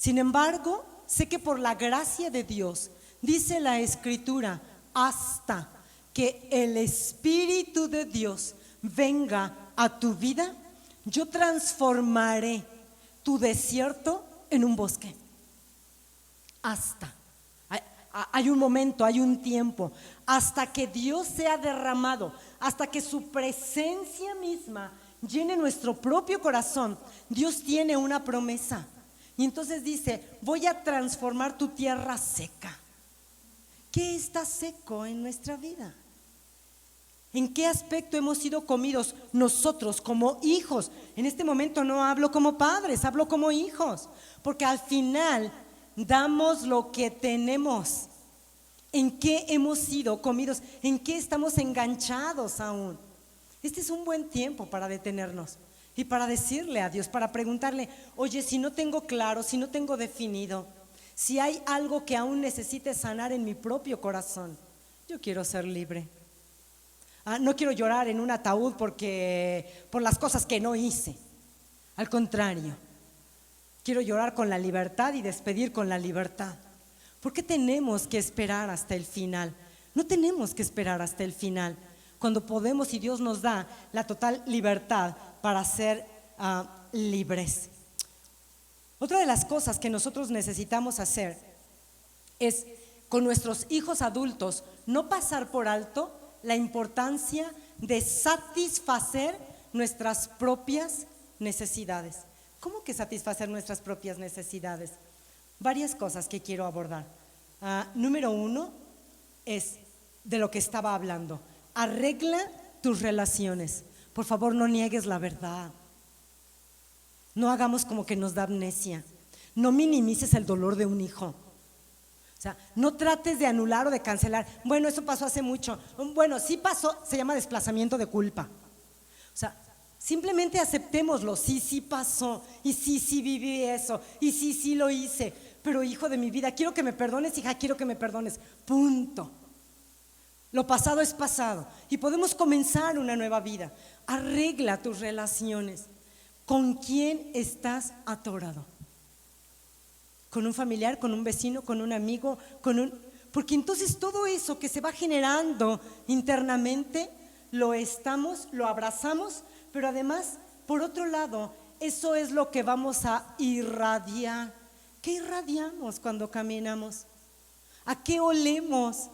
Speaker 2: Sin embargo, sé que por la gracia de Dios, dice la Escritura, hasta que el Espíritu de Dios venga a tu vida, yo transformaré tu desierto en un bosque. Hasta. Hay un momento, hay un tiempo, hasta que Dios sea derramado, hasta que su presencia misma llene nuestro propio corazón. Dios tiene una promesa. Y entonces dice, voy a transformar tu tierra seca. ¿Qué está seco en nuestra vida? ¿En qué aspecto hemos sido comidos nosotros como hijos? En este momento no hablo como padres, hablo como hijos, porque al final damos lo que tenemos. ¿En qué hemos sido comidos? ¿En qué estamos enganchados aún? Este es un buen tiempo para detenernos y para decirle a Dios, para preguntarle, oye, si no tengo claro, si no tengo definido, si hay algo que aún necesite sanar en mi propio corazón, yo quiero ser libre. No quiero llorar en un ataúd por las cosas que no hice. Al contrario, quiero llorar con la libertad y despedir con la libertad. ¿Por qué tenemos que esperar hasta el final? No tenemos que esperar hasta el final, cuando podemos y Dios nos da la total libertad para ser libres. Otra de las cosas que nosotros necesitamos hacer es, con nuestros hijos adultos, no pasar por alto la importancia de satisfacer nuestras propias necesidades. ¿Cómo que satisfacer nuestras propias necesidades? Varias cosas que quiero abordar. Número 1 es de lo que estaba hablando. Arregla tus relaciones. Por favor, no niegues la verdad. No hagamos como que nos da amnesia. No minimices el dolor de un hijo. O sea, no trates de anular o de cancelar. Bueno, eso pasó hace mucho. Bueno, sí pasó, se llama desplazamiento de culpa. O sea, simplemente aceptémoslo. Sí pasó. Y sí viví eso. Y sí lo hice. Pero hijo de mi vida, quiero que me perdones, hija, quiero que me perdones. Punto. Lo pasado es pasado. Y podemos comenzar una nueva vida. Arregla tus relaciones. ¿Con quién estás atorado? ¿Con un familiar, con un vecino, con un amigo, porque entonces todo eso que se va generando internamente lo abrazamos, pero además, por otro lado, eso es lo que vamos a irradiar. ¿Qué irradiamos cuando caminamos? ¿A qué olemos?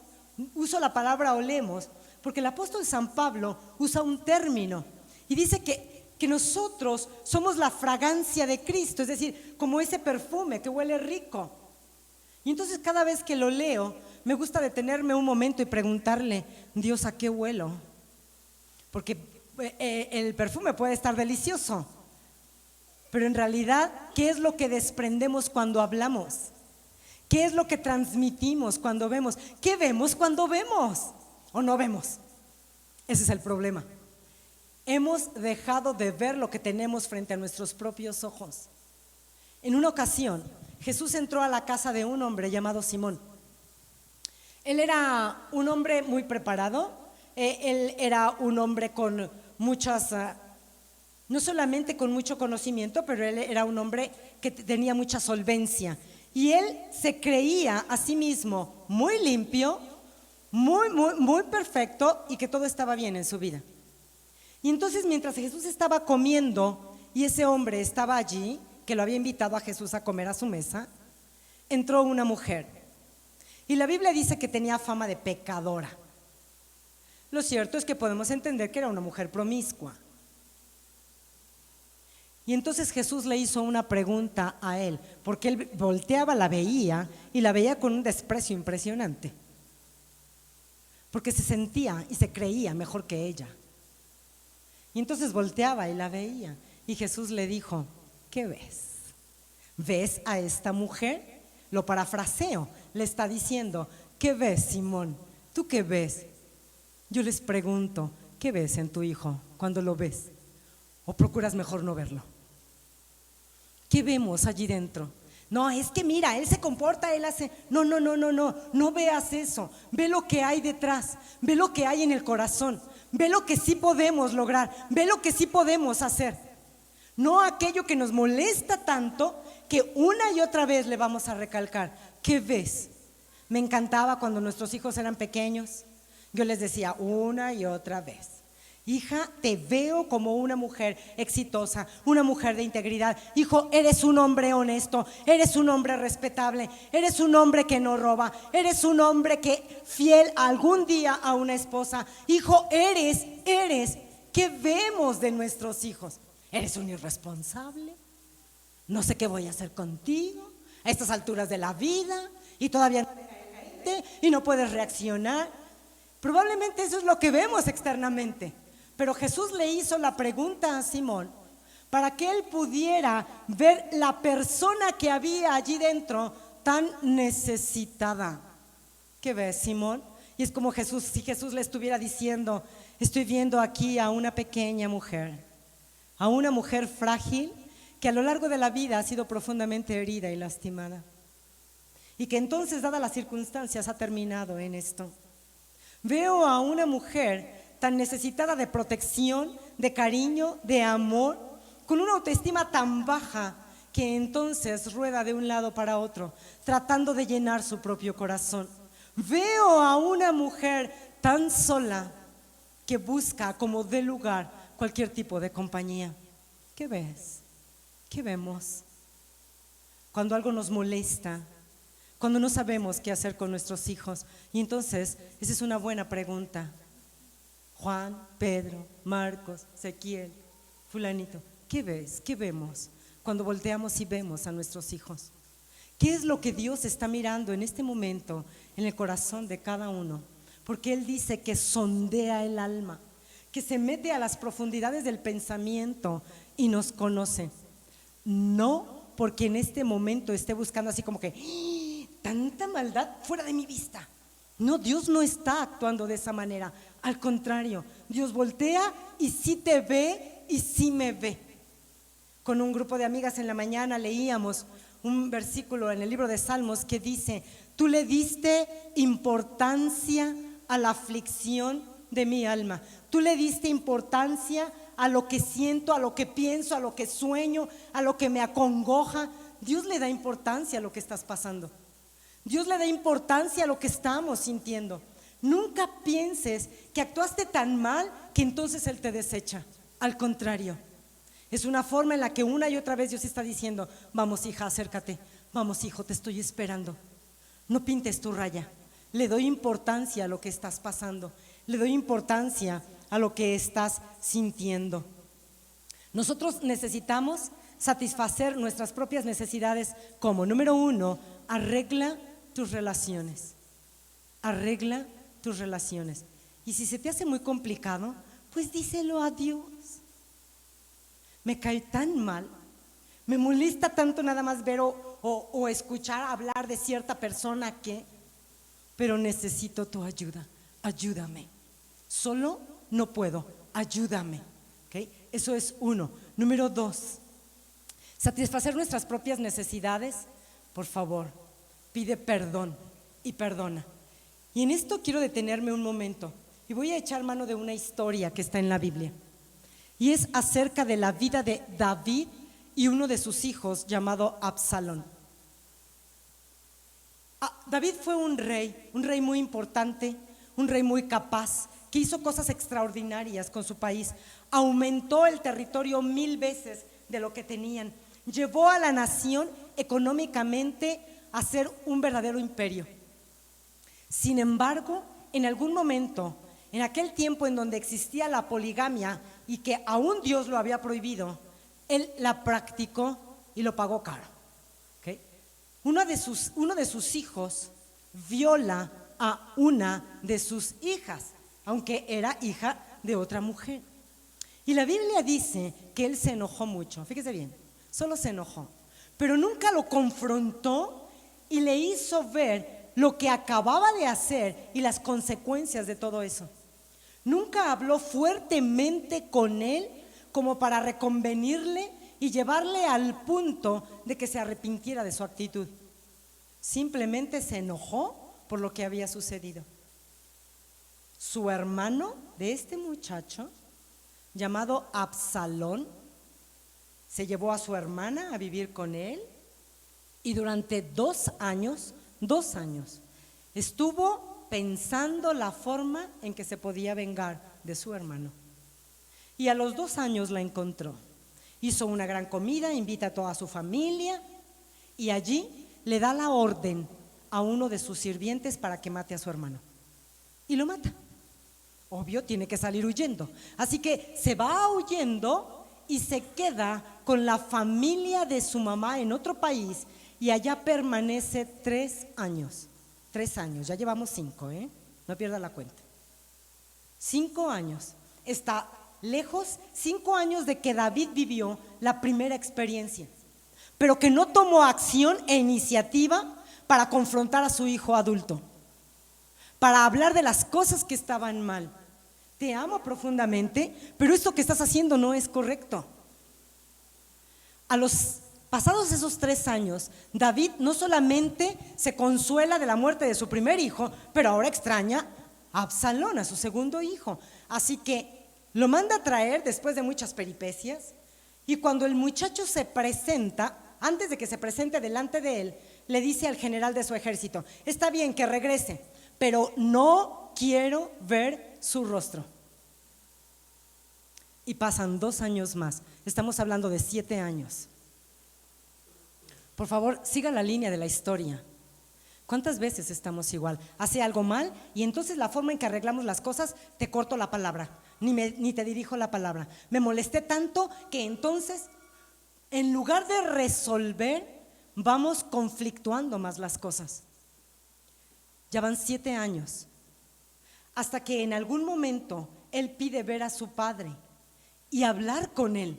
Speaker 2: Uso la palabra olemos, porque el apóstol San Pablo usa un término y dice que nosotros somos la fragancia de Cristo, es decir, como ese perfume que huele rico. Y entonces cada vez que lo leo, me gusta detenerme un momento y preguntarle, Dios, ¿a qué huelo? Porque el perfume puede estar delicioso, pero en realidad, ¿qué es lo que desprendemos cuando hablamos? ¿Qué es lo que transmitimos cuando vemos? ¿Qué vemos cuando vemos o no vemos? Ese es el problema. Hemos dejado de ver lo que tenemos frente a nuestros propios ojos. En una ocasión, Jesús entró a la casa de un hombre llamado Simón. Él era un hombre muy preparado. Él era un hombre con muchas, no solamente con mucho conocimiento, pero él era un hombre que tenía mucha solvencia. Y él se creía a sí mismo muy limpio, muy perfecto, y que todo estaba bien en su vida. Y entonces, mientras Jesús estaba comiendo y ese hombre estaba allí, que lo había invitado a Jesús a comer a su mesa, entró una mujer. Y la Biblia dice que tenía fama de pecadora. Lo cierto es que podemos entender que era una mujer promiscua. Y entonces Jesús le hizo una pregunta a él, porque él volteaba, la veía y la veía con un desprecio impresionante, porque se sentía y se creía mejor que ella. Y entonces volteaba y la veía, y Jesús le dijo, ¿qué ves? ¿Ves a esta mujer? Lo parafraseo, le está diciendo, ¿qué ves, Simón? ¿Tú qué ves? Yo les pregunto, ¿qué ves en tu hijo cuando lo ves? ¿O procuras mejor no verlo? ¿Qué vemos allí dentro? No, es que mira, él se comporta, él hace. No veas eso. Ve lo que hay detrás, ve lo que hay en el corazón, ve lo que sí podemos lograr, ve lo que sí podemos hacer. No aquello que nos molesta tanto que una y otra vez le vamos a recalcar. ¿Qué ves? Me encantaba cuando nuestros hijos eran pequeños. Yo les decía una y otra vez: hija, te veo como una mujer exitosa, una mujer de integridad. Hijo, eres un hombre honesto, eres un hombre respetable, eres un hombre que no roba, eres un hombre que fiel algún día a una esposa. Hijo, eres. ¿Qué vemos de nuestros hijos? Eres un irresponsable. No sé qué voy a hacer contigo a estas alturas de la vida y todavía no te cae el 20 y no puedes reaccionar. Probablemente eso es lo que vemos externamente. Pero Jesús le hizo la pregunta a Simón para que él pudiera ver la persona que había allí dentro tan necesitada. ¿Qué ves, Simón? Y es como si Jesús le estuviera diciendo: estoy viendo aquí a una pequeña mujer, a una mujer frágil que a lo largo de la vida ha sido profundamente herida y lastimada, y que entonces, dadas las circunstancias, ha terminado en esto. Veo a una mujer tan necesitada de protección, de cariño, de amor, con una autoestima tan baja que entonces rueda de un lado para otro, tratando de llenar su propio corazón. Veo a una mujer tan sola que busca como dé lugar cualquier tipo de compañía. ¿Qué ves? ¿Qué vemos? Cuando algo nos molesta, cuando no sabemos qué hacer con nuestros hijos. Y entonces, esa es una buena pregunta. Juan, Pedro, Marcos, Ezequiel, fulanito, ¿qué ves? ¿Qué vemos cuando volteamos y vemos a nuestros hijos? ¿Qué es lo que Dios está mirando en este momento en el corazón de cada uno? Porque Él dice que sondea el alma, que se mete a las profundidades del pensamiento y nos conoce. No porque en este momento esté buscando así como que tanta maldad fuera de mi vista. No, Dios no está actuando de esa manera. Al contrario, Dios voltea y sí te ve y sí me ve. Con un grupo de amigas en la mañana leíamos un versículo en el libro de Salmos que dice: tú le diste importancia a la aflicción de mi alma. Tú le diste importancia a lo que siento, a lo que pienso, a lo que sueño, a lo que me acongoja. Dios le da importancia a lo que estás pasando. Dios le da importancia a lo que estamos sintiendo. Nunca pienses que actuaste tan mal que entonces Él te desecha. Al contrario, es una forma en la que una y otra vez Dios está diciendo: vamos, hija, acércate. Vamos, hijo, te estoy esperando. No pintes tu raya. Le doy importancia a lo que estás pasando. Le doy importancia a lo que estás sintiendo. Nosotros necesitamos satisfacer nuestras propias necesidades como, número uno, arregla tus relaciones. Arregla tus relaciones. Y si se te hace muy complicado, pues díselo a Dios. Me cae tan mal, me molesta tanto nada más ver o escuchar hablar de cierta persona pero necesito tu ayuda. Ayúdame. Solo no puedo. Ayúdame. ¿Okay? Eso es uno. Número dos, satisfacer nuestras propias necesidades. Por favor, pide perdón y perdona. Y en esto quiero detenerme un momento y voy a echar mano de una historia que está en la Biblia. Y es acerca de la vida de David y uno de sus hijos llamado Absalón. David fue un rey muy importante, un rey muy capaz, que hizo cosas extraordinarias con su país. Aumentó el territorio 1000 veces de lo que tenían. Llevó a la nación económicamente a ser un verdadero imperio. Sin embargo, en algún momento, en aquel tiempo en donde existía la poligamia y que aún Dios lo había prohibido, él la practicó y lo pagó caro. ¿Okay? Uno de sus hijos viola a una de sus hijas, aunque era hija de otra mujer. Y la Biblia dice que él se enojó mucho. Fíjese bien, solo se enojó, pero nunca lo confrontó y le hizo ver lo que acababa de hacer y las consecuencias de todo eso. Nunca habló fuertemente con él como para reconvenirle y llevarle al punto de que se arrepintiera de su actitud. Simplemente se enojó por lo que había sucedido. Su hermano de este muchacho, llamado Absalón, se llevó a su hermana a vivir con él Y durante 2 años, estuvo pensando la forma en que se podía vengar de su hermano. Y a los 2 años la encontró. Hizo una gran comida, invita a toda su familia y allí le da la orden a uno de sus sirvientes para que mate a su hermano. Y lo mata. Obvio, tiene que salir huyendo. Así que se va huyendo y se queda con la familia de su mamá en otro país y allá permanece 3 años. 3 años, ya llevamos 5, no pierda la cuenta. 5 años. Está lejos, 5 años de que David vivió la primera experiencia, pero que no tomó acción e iniciativa para confrontar a su hijo adulto, para hablar de las cosas que estaban mal. Te amo profundamente, pero esto que estás haciendo no es correcto. A los pasados esos 3 años, David no solamente se consuela de la muerte de su primer hijo, pero ahora extraña a Absalón, a su segundo hijo. Así que lo manda a traer después de muchas peripecias, y cuando el muchacho se presenta, antes de que se presente delante de él, le dice al general de su ejército: está bien que regrese, pero no quiero ver su rostro. Y pasan 2 años más, estamos hablando de 7 años. Por favor, siga la línea de la historia. ¿Cuántas veces estamos igual? Hace algo mal y entonces la forma en que arreglamos las cosas, te corto la palabra, ni te dirijo la palabra. Me molesté tanto que entonces, en lugar de resolver, vamos conflictuando más las cosas. Ya van 7 años, hasta que en algún momento él pide ver a su padre y hablar con él.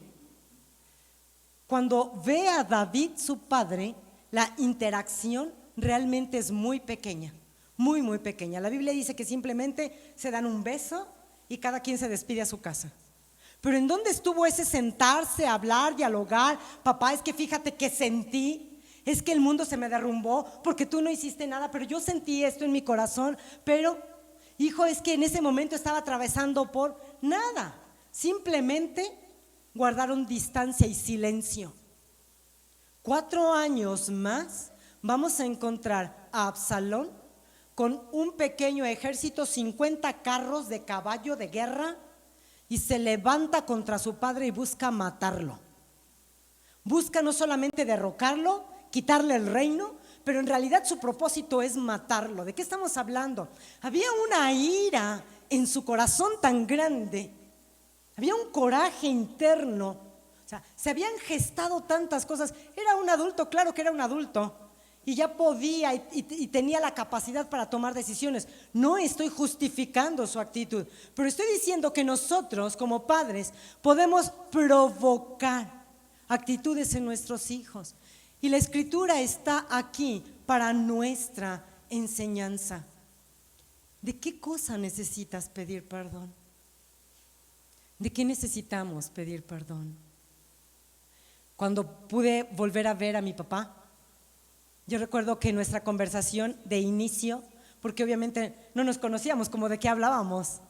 Speaker 2: Cuando ve a David, su padre, la interacción realmente es muy pequeña, muy, muy pequeña. La Biblia dice que simplemente se dan un beso y cada quien se despide a su casa. Pero ¿en dónde estuvo ese sentarse, hablar, dialogar? Papá, es que fíjate que sentí, es que el mundo se me derrumbó porque tú no hiciste nada, pero yo sentí esto en mi corazón. Pero, hijo, es que en ese momento estaba atravesando por nada. Simplemente guardaron distancia y silencio. 4 años más vamos a encontrar a Absalón con un pequeño ejército, 50 carros de caballo de guerra, y se levanta contra su padre y busca matarlo. Busca no solamente derrocarlo, quitarle el reino, pero en realidad su propósito es matarlo. ¿De qué estamos hablando? Había una ira en su corazón tan grande, había un coraje interno, o sea, se habían gestado tantas cosas. Era un adulto, claro que era un adulto, y ya podía y tenía la capacidad para tomar decisiones. No estoy justificando su actitud, pero estoy diciendo que nosotros como padres podemos provocar actitudes en nuestros hijos, y la escritura está aquí para nuestra enseñanza. ¿De qué cosa necesitas pedir perdón? ¿De qué necesitamos pedir perdón? Cuando pude volver a ver a mi papá, yo recuerdo que nuestra conversación de inicio, porque obviamente no nos conocíamos, como de qué hablábamos,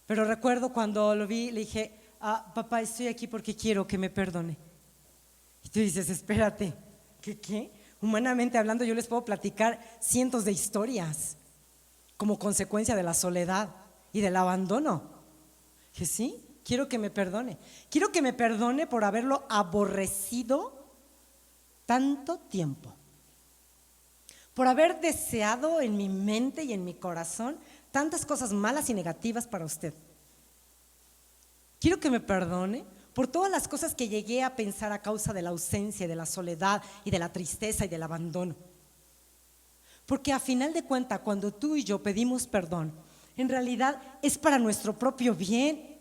Speaker 2: pero recuerdo cuando lo vi, le dije: papá, estoy aquí porque quiero que me perdone. Y tú dices: espérate, ¿qué? Humanamente hablando, yo les puedo platicar cientos de historias como consecuencia de la soledad y del abandono. Que sí, quiero que me perdone. Quiero que me perdone por haberlo aborrecido tanto tiempo, por haber deseado en mi mente y en mi corazón tantas cosas malas y negativas para usted. Quiero que me perdone por todas las cosas que llegué a pensar a causa de la ausencia, de la soledad y de la tristeza y del abandono. Porque a final de cuentas, cuando tú y yo pedimos perdón, en realidad es para nuestro propio bien.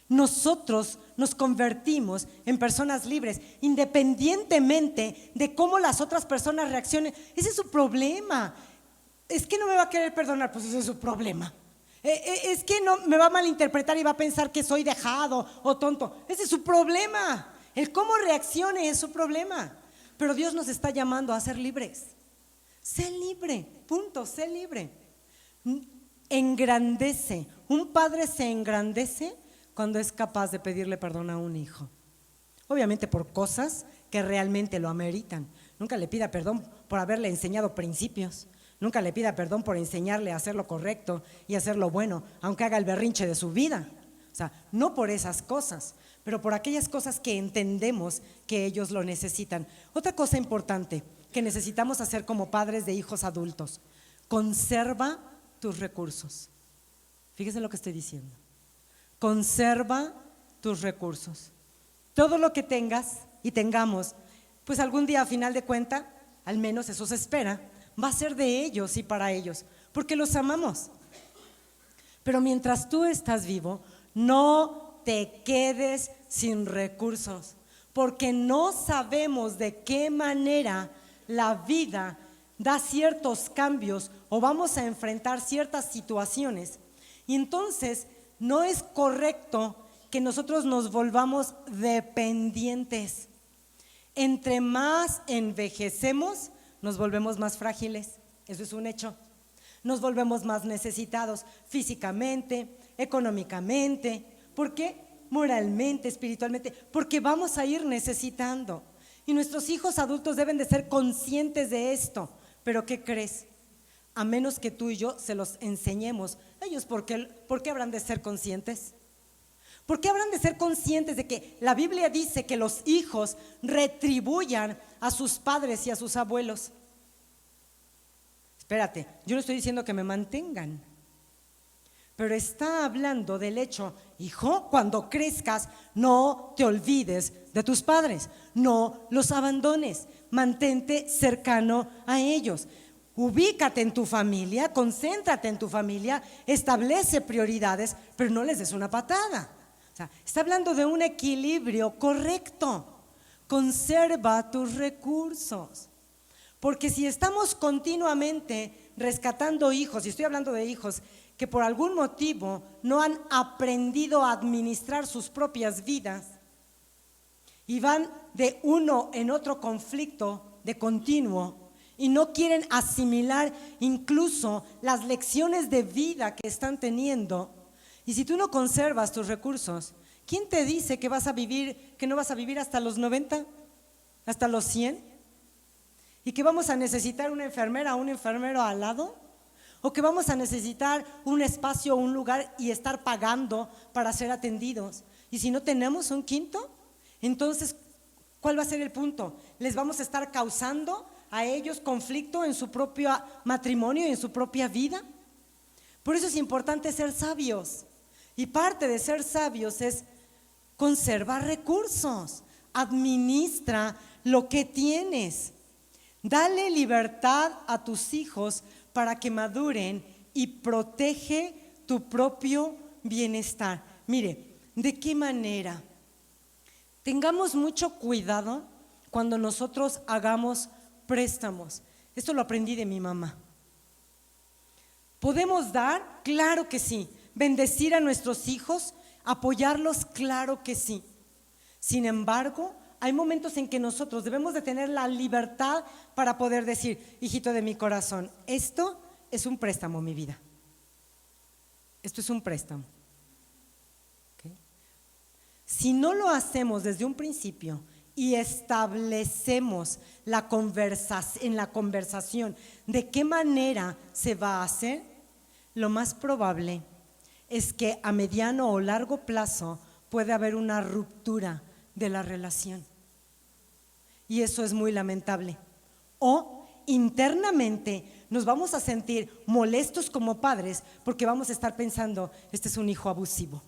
Speaker 2: Nosotros nos convertimos en personas libres, independientemente de cómo las otras personas reaccionen. Ese es su problema. Es que no me va a querer perdonar, pues ese es su problema. Es que no me va a malinterpretar y va a pensar que soy dejado o tonto. Ese es su problema. El cómo reaccione es su problema. Pero Dios nos está llamando a ser libres. Sé libre, punto, sé libre. Engrandece. Un padre se engrandece cuando es capaz de pedirle perdón a un hijo. Obviamente por cosas que realmente lo ameritan. Nunca le pida perdón por haberle enseñado principios. Nunca le pida perdón por enseñarle a hacer lo correcto y hacer lo bueno, aunque haga el berrinche de su vida. O sea, no por esas cosas, pero por aquellas cosas que entendemos que ellos lo necesitan. Otra cosa importante que necesitamos hacer como padres de hijos adultos: conserva tus recursos. Fíjese lo que estoy diciendo. Conserva tus recursos. Todo lo que tengas y tengamos, pues algún día a final de cuenta, al menos eso se espera, va a ser de ellos y para ellos, porque los amamos. Pero mientras tú estás vivo, no te quedes sin recursos, porque no sabemos de qué manera la vida da ciertos cambios o vamos a enfrentar ciertas situaciones. Y entonces no es correcto que nosotros nos volvamos dependientes. Entre más envejecemos, nos volvemos más frágiles, eso es un hecho. Nos volvemos más necesitados físicamente, económicamente, ¿por qué? Moralmente, espiritualmente, porque vamos a ir necesitando. Y nuestros hijos adultos deben de ser conscientes de esto. Pero ¿qué crees? A menos que tú y yo se los enseñemos, ellos ¿por qué habrán de ser conscientes? ¿Por qué habrán de ser conscientes de que la Biblia dice que los hijos retribuyan a sus padres y a sus abuelos? Espérate, yo no estoy diciendo que me mantengan, pero está hablando del hecho: hijo, cuando crezcas, no te olvides de tus padres, no los abandones, mantente cercano a ellos. Ubícate en tu familia, concéntrate en tu familia, establece prioridades, pero no les des una patada. O sea, está hablando de un equilibrio correcto. Conserva tus recursos. Porque si estamos continuamente rescatando hijos, y estoy hablando de hijos que por algún motivo no han aprendido a administrar sus propias vidas y van de uno en otro conflicto de continuo y no quieren asimilar incluso las lecciones de vida que están teniendo, y si tú no conservas tus recursos, ¿quién te dice que vas a vivir, que no vas a vivir hasta los 90, hasta los 100? ¿Y que vamos a necesitar una enfermera o un enfermero al lado? ¿O que vamos a necesitar un espacio o un lugar y estar pagando para ser atendidos? Y si no tenemos un quinto, entonces, ¿cuál va a ser el punto? ¿Les vamos a estar causando a ellos conflicto en su propio matrimonio y en su propia vida? Por eso es importante ser sabios. Y parte de ser sabios es conservar recursos, administra lo que tienes. Dale libertad a tus hijos para que maduren y protege tu propio bienestar. Mire, ¿de qué manera? Tengamos mucho cuidado cuando nosotros hagamos préstamos. Esto lo aprendí de mi mamá. ¿Podemos dar? Claro que sí. ¿Bendecir a nuestros hijos? ¿Apoyarlos? Claro que sí. Sin embargo, hay momentos en que nosotros debemos de tener la libertad para poder decir: hijito de mi corazón, esto es un préstamo, mi vida. Esto es un préstamo. ¿Okay? Si no lo hacemos desde un principio y establecemos en la conversación de qué manera se va a hacer, lo más probable es que a mediano o largo plazo puede haber una ruptura de la relación. Y eso es muy lamentable. O internamente nos vamos a sentir molestos como padres porque vamos a estar pensando: este es un hijo abusivo.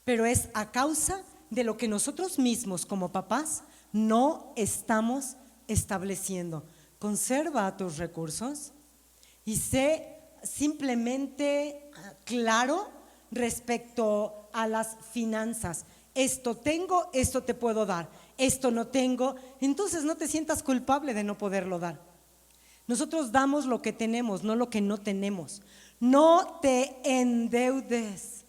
Speaker 2: Pero es a causa de lo que nosotros mismos como papás no estamos estableciendo. Conserva tus recursos y sé simplemente claro respecto a las finanzas. Esto tengo, esto te puedo dar, esto no tengo. Entonces no te sientas culpable de no poderlo dar. Nosotros damos lo que tenemos, no lo que no tenemos. No te endeudes,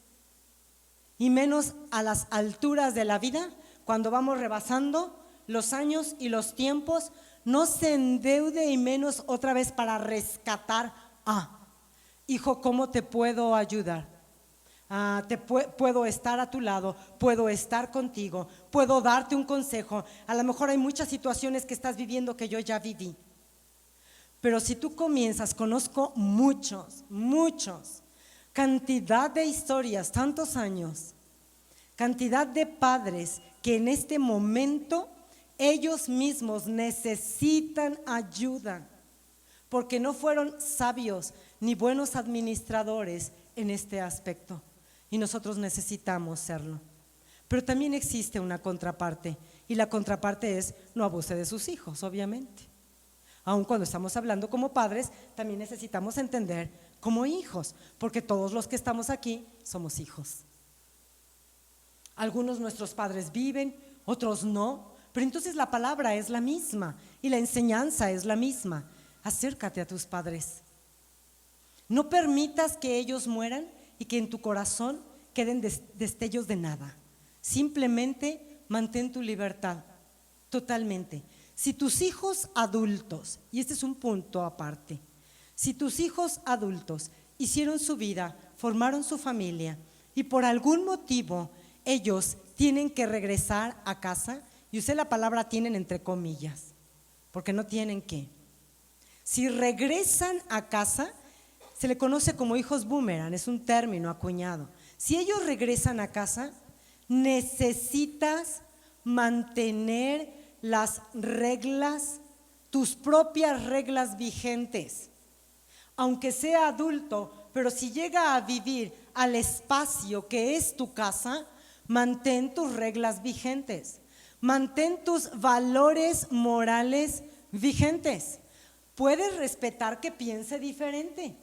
Speaker 2: y menos a las alturas de la vida, cuando vamos rebasando los años y los tiempos. No se endeude, y menos otra vez para rescatar. Hijo, ¿cómo te puedo ayudar? puedo estar a tu lado, puedo estar contigo, puedo darte un consejo. A lo mejor hay muchas situaciones que estás viviendo que yo ya viví. Pero si tú comienzas, conozco muchos, cantidad de historias, tantos años, cantidad de padres que en este momento ellos mismos necesitan ayuda, porque no fueron sabios ni buenos administradores en este aspecto, y nosotros necesitamos serlo. Pero también existe una contraparte, y la contraparte es: no abuse de sus hijos, obviamente. Aun cuando estamos hablando como padres, también necesitamos entender como hijos, porque todos los que estamos aquí somos hijos. Algunos nuestros padres viven, otros no, pero entonces la palabra es la misma y la enseñanza es la misma. Acércate a tus padres. No permitas que ellos mueran y que en tu corazón queden destellos de nada. Simplemente mantén tu libertad totalmente. Si tus hijos adultos, y este es un punto aparte, si tus hijos adultos hicieron su vida, formaron su familia y por algún motivo ellos tienen que regresar a casa, y usé la palabra tienen entre comillas, porque no tienen que. Si regresan a casa, se le conoce como hijos boomerang, es un término acuñado. Si ellos regresan a casa, necesitas mantener las reglas, tus propias reglas vigentes. Aunque sea adulto, pero si llega a vivir al espacio que es tu casa, mantén tus reglas vigentes, mantén tus valores morales vigentes. Puedes respetar que piense diferente,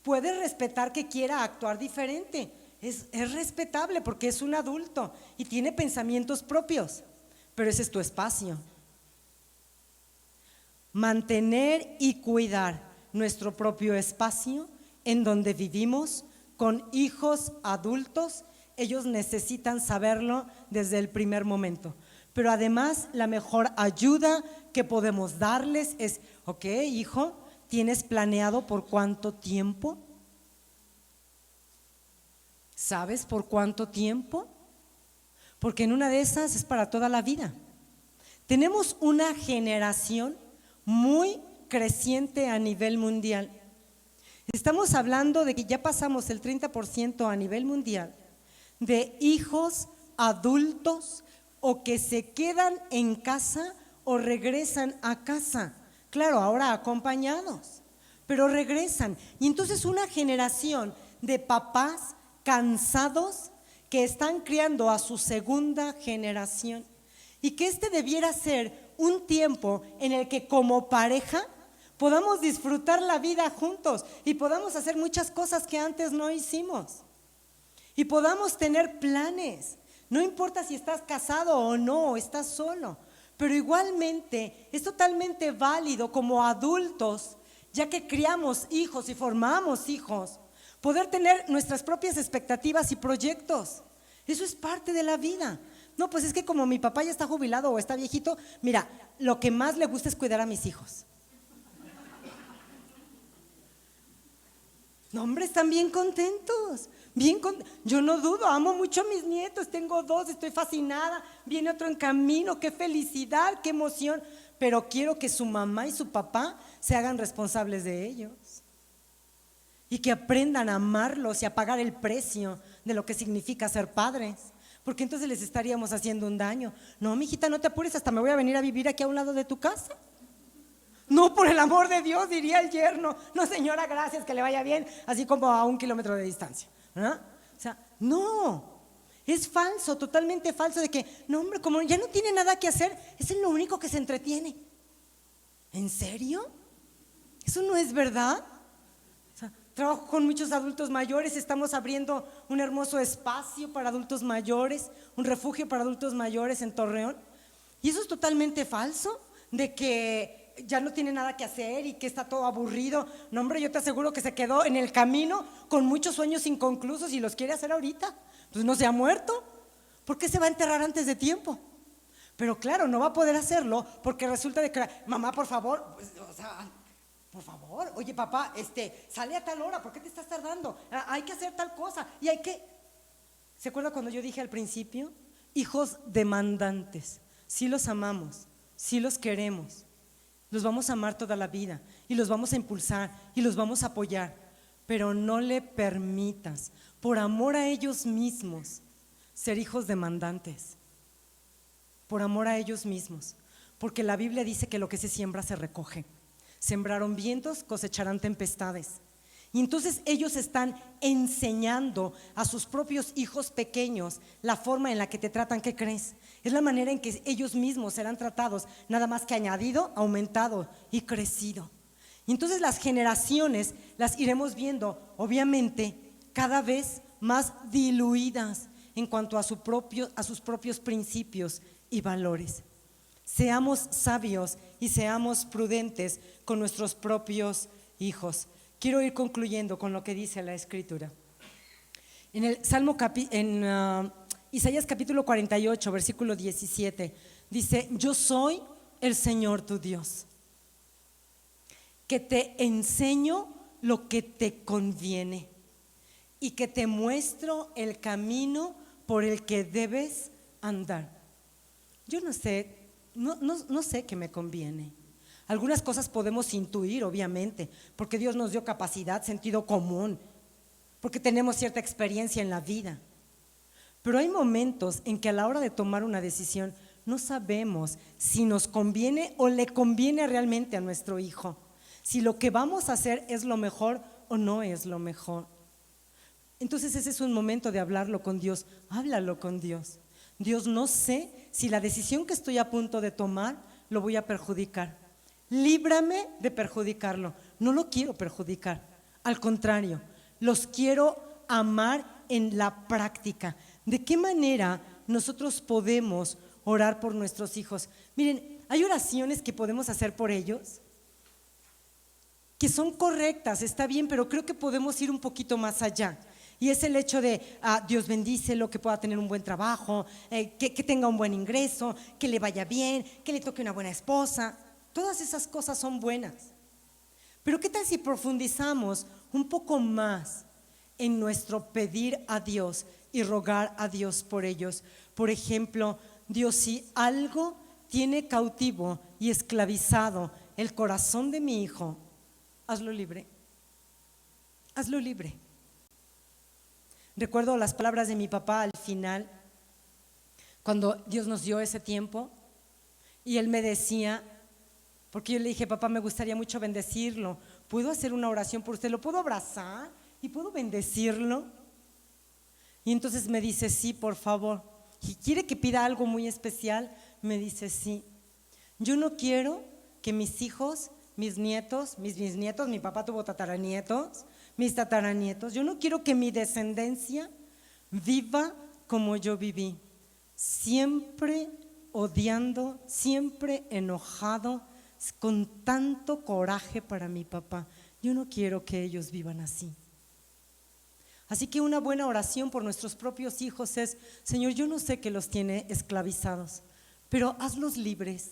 Speaker 2: puedes respetar que quiera actuar diferente, es respetable porque es un adulto y tiene pensamientos propios, pero ese es tu espacio. Mantener y cuidar nuestro propio espacio en donde vivimos con hijos adultos, ellos necesitan saberlo desde el primer momento. Pero además, la mejor ayuda que podemos darles es: ok, hijo, ¿tienes planeado por cuánto tiempo? ¿Sabes por cuánto tiempo? Porque en una de esas es para toda la vida. Tenemos una generación muy creciente a nivel mundial. Estamos hablando de que ya pasamos el 30% a nivel mundial de hijos adultos o que se quedan en casa o regresan a casa. Claro, ahora acompañados, pero regresan. Y entonces una generación de papás cansados que están criando a su segunda generación, y que este debiera ser un tiempo en el que como pareja podamos disfrutar la vida juntos y podamos hacer muchas cosas que antes no hicimos y podamos tener planes. No importa si estás casado o no, o estás solo, pero igualmente es totalmente válido como adultos, ya que criamos hijos y formamos hijos, poder tener nuestras propias expectativas y proyectos. Eso es parte de la vida. No, pues es que como mi papá ya está jubilado o está viejito, mira, lo que más le gusta es cuidar a mis hijos. No, hombre, están bien contentos, yo no dudo, amo mucho a mis nietos, tengo 2, estoy fascinada, viene otro en camino, qué felicidad, qué emoción, pero quiero que su mamá y su papá se hagan responsables de ellos y que aprendan a amarlos y a pagar el precio de lo que significa ser padres. Porque entonces les estaríamos haciendo un daño. No, mijita, no te apures, hasta me voy a venir a vivir aquí a un lado de tu casa. No, por el amor de Dios, diría el yerno. No, señora, gracias, que le vaya bien, así como a 1 kilómetro de distancia, ¿verdad? O sea, no, es falso, totalmente falso, de que, no, hombre, como ya no tiene nada que hacer, es lo único que se entretiene. ¿En serio? ¿Eso no es verdad? Trabajo con muchos adultos mayores, estamos abriendo un hermoso espacio para adultos mayores, un refugio para adultos mayores en Torreón. Y eso es totalmente falso, de que ya no tiene nada que hacer y que está todo aburrido. No, hombre, yo te aseguro que se quedó en el camino con muchos sueños inconclusos y los quiere hacer ahorita. Pues no se ha muerto. ¿Por qué se va a enterrar antes de tiempo? Pero claro, no va a poder hacerlo porque resulta de que, mamá, por favor, pues, o sea, por favor, oye papá, sale a tal hora, ¿por qué te estás tardando? Hay que hacer tal cosa y hay que… ¿Se acuerda cuando yo dije al principio? Hijos demandantes. Sí los amamos, sí los queremos, los vamos a amar toda la vida y los vamos a impulsar y los vamos a apoyar, pero no le permitas, por amor a ellos mismos, ser hijos demandantes. Por amor a ellos mismos, porque la Biblia dice que lo que se siembra se recoge. Sembraron vientos, cosecharán tempestades. Y entonces ellos están enseñando a sus propios hijos pequeños la forma en la que te tratan. ¿Qué crees? Es la manera en que ellos mismos serán tratados, nada más que añadido, aumentado y crecido. Y entonces las generaciones las iremos viendo, obviamente, cada vez más diluidas en cuanto a sus propios principios y valores. Seamos sabios y seamos prudentes con nuestros propios hijos. Quiero ir concluyendo con lo que dice la Escritura. En el Isaías capítulo 48, versículo 17, dice: yo soy el Señor tu Dios, que te enseño lo que te conviene y que te muestro el camino por el que debes andar. Yo no sé qué me conviene. Algunas cosas podemos intuir, obviamente, porque Dios nos dio capacidad, sentido común, porque tenemos cierta experiencia en la vida. Pero hay momentos en que a la hora de tomar una decisión no sabemos si nos conviene o le conviene realmente a nuestro hijo, si lo que vamos a hacer es lo mejor o no es lo mejor. Entonces ese es un momento de hablarlo con Dios. Háblalo con Dios. Dios, no sé si la decisión que estoy a punto de tomar lo voy a perjudicar. Líbrame de perjudicarlo. No lo quiero perjudicar, al contrario, los quiero amar en la práctica. ¿De qué manera nosotros podemos orar por nuestros hijos? Miren, hay oraciones que podemos hacer por ellos que son correctas, está bien, pero creo que podemos ir un poquito más allá. Y es el hecho de Dios bendícelo, que pueda tener un buen trabajo, que tenga un buen ingreso, que le vaya bien, que le toque una buena esposa. Todas esas cosas son buenas. Pero ¿qué tal si profundizamos un poco más en nuestro pedir a Dios y rogar a Dios por ellos? Por ejemplo, Dios, si algo tiene cautivo y esclavizado el corazón de mi hijo, hazlo libre. Hazlo libre. Recuerdo las palabras de mi papá al final, cuando Dios nos dio ese tiempo, y él me decía, porque yo le dije: papá, me gustaría mucho bendecirlo, ¿puedo hacer una oración por usted? ¿Lo puedo abrazar y puedo bendecirlo? Y entonces me dice: sí, por favor. ¿Y quiere que pida algo muy especial? Me dice: sí. Yo no quiero que mis hijos, mis nietos, mis bisnietos, mi papá tuvo tataranietos, mis tataranietos, yo no quiero que mi descendencia viva como yo viví, siempre odiando, siempre enojado, con tanto coraje para mi papá. Yo no quiero que ellos vivan así. Así que una buena oración por nuestros propios hijos es: Señor, yo no sé qué los tiene esclavizados, pero hazlos libres.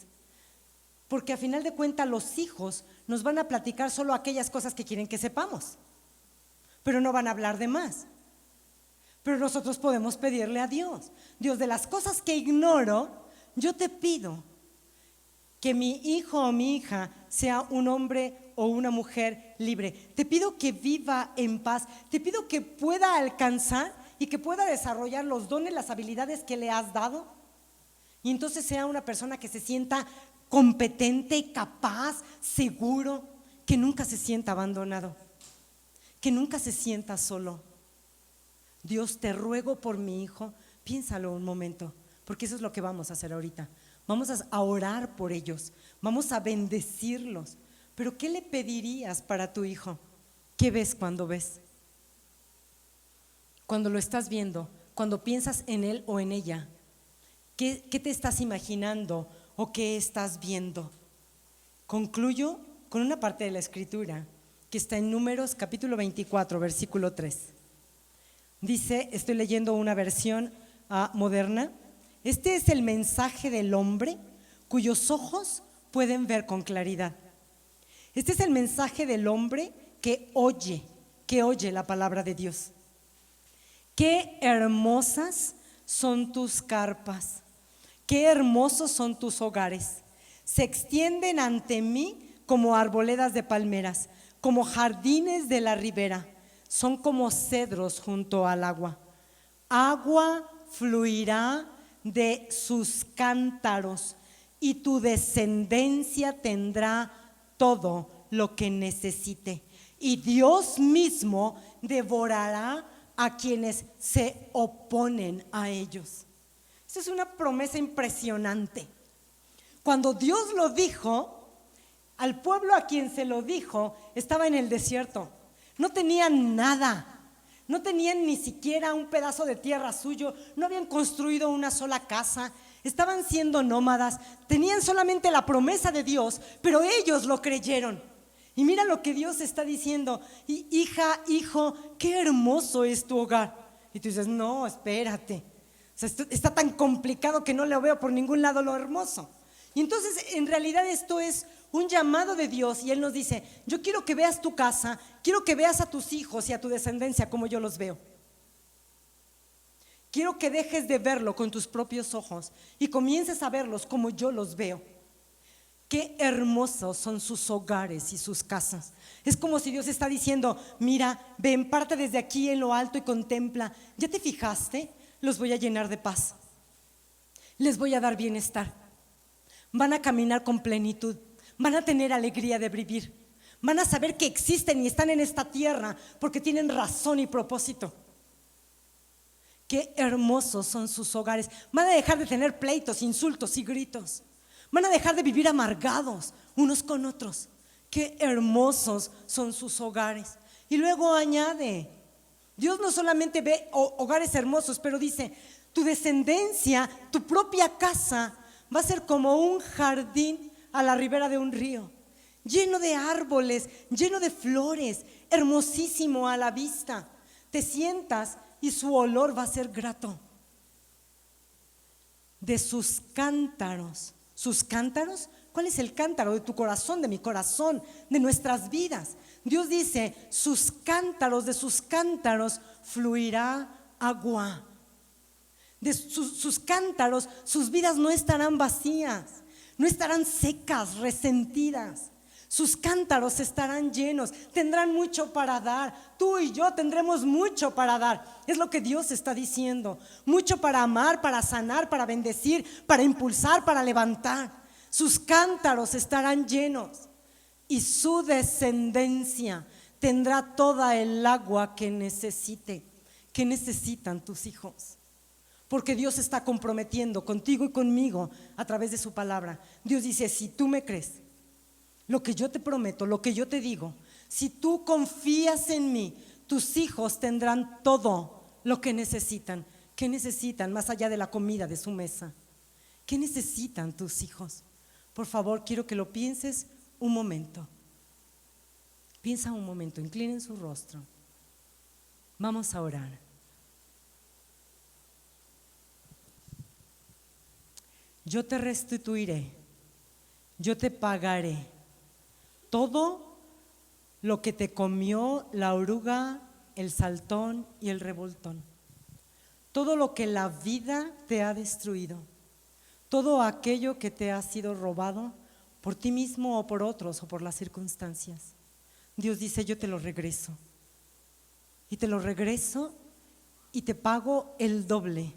Speaker 2: Porque a final de cuentas los hijos nos van a platicar solo aquellas cosas que quieren que sepamos, pero no van a hablar de más. Pero nosotros podemos pedirle a Dios: Dios, de las cosas que ignoro, yo te pido que mi hijo o mi hija sea un hombre o una mujer libre. Te pido que viva en paz. Te pido que pueda alcanzar y que pueda desarrollar los dones, las habilidades que le has dado. Y entonces sea una persona que se sienta competente, capaz, seguro, que nunca se sienta abandonado, que nunca se sienta solo. Dios, te ruego por mi hijo. Piénsalo un momento, porque eso es lo que vamos a hacer ahorita. Vamos a orar por ellos, vamos a bendecirlos. Pero ¿qué le pedirías para tu hijo? ¿Qué ves cuando ves? Cuando lo estás viendo, cuando piensas en él o en ella, ¿qué te estás imaginando o qué estás viendo? Concluyo con una parte de la Escritura que está en Números capítulo 24, versículo 3. Dice, estoy leyendo una versión moderna: este es el mensaje del hombre cuyos ojos pueden ver con claridad. Este es el mensaje del hombre que oye la palabra de Dios. Qué hermosas son tus carpas, qué hermosos son tus hogares. Se extienden ante mí como arboledas de palmeras, como jardines de la ribera. Son como cedros junto al agua. Agua fluirá de sus cántaros y tu descendencia tendrá todo lo que necesite. Y Dios mismo devorará a quienes se oponen a ellos. Esa es una promesa impresionante. Cuando Dios lo dijo, al pueblo a quien se lo dijo estaba en el desierto. No tenían nada, no tenían ni siquiera un pedazo de tierra suyo, no habían construido una sola casa, estaban siendo nómadas, tenían solamente la promesa de Dios, pero ellos lo creyeron. Y mira lo que Dios está diciendo: hija, hijo, qué hermoso es tu hogar. Y tú dices, no, espérate, o sea, está tan complicado que no le veo por ningún lado lo hermoso. Y entonces en realidad esto es un llamado de Dios, y Él nos dice: yo quiero que veas tu casa, quiero que veas a tus hijos y a tu descendencia como yo los veo. Quiero que dejes de verlo con tus propios ojos y comiences a verlos como yo los veo. Qué hermosos son sus hogares y sus casas. Es como si Dios está diciendo: mira, ven, parte desde aquí en lo alto y contempla. ¿Ya te fijaste? Los voy a llenar de paz, les voy a dar bienestar, van a caminar con plenitud, van a tener alegría de vivir, van a saber que existen y están en esta tierra porque tienen razón y propósito. Qué hermosos son sus hogares. Van a dejar de tener pleitos, insultos y gritos. Van a dejar de vivir amargados unos con otros. Qué hermosos son sus hogares. Y luego añade, Dios no solamente ve hogares hermosos, pero dice: tu descendencia, tu propia casa va a ser como un jardín a la ribera de un río, lleno de árboles, lleno de flores, hermosísimo a la vista. Te sientas y su olor va a ser grato. De sus cántaros. ¿Sus cántaros? ¿Cuál es el cántaro? De tu corazón, de mi corazón, de nuestras vidas. Dios dice: sus cántaros, de sus cántaros fluirá agua. De sus cántaros, sus vidas no estarán vacías, no estarán secas, resentidas. Sus cántaros estarán llenos, tendrán mucho para dar. Tú y yo tendremos mucho para dar. Es lo que Dios está diciendo. Mucho para amar, para sanar, para bendecir, para impulsar, para levantar. Sus cántaros estarán llenos y su descendencia tendrá toda el agua que necesite. ¿Qué necesitan tus hijos? Porque Dios está comprometiendo contigo y conmigo a través de su palabra. Dios dice: si tú me crees, lo que yo te prometo, lo que yo te digo, si tú confías en mí, tus hijos tendrán todo lo que necesitan. ¿Qué necesitan más allá de la comida de su mesa? ¿Qué necesitan tus hijos? Por favor, quiero que lo pienses un momento. Piensa un momento, inclinen su rostro. Vamos a orar. Yo te restituiré, yo te pagaré todo lo que te comió la oruga, el saltón y el revoltón. Todo lo que la vida te ha destruido. Todo aquello que te ha sido robado por ti mismo o por otros o por las circunstancias. Dios dice: yo te lo regreso. Y te lo regreso y te pago el doble,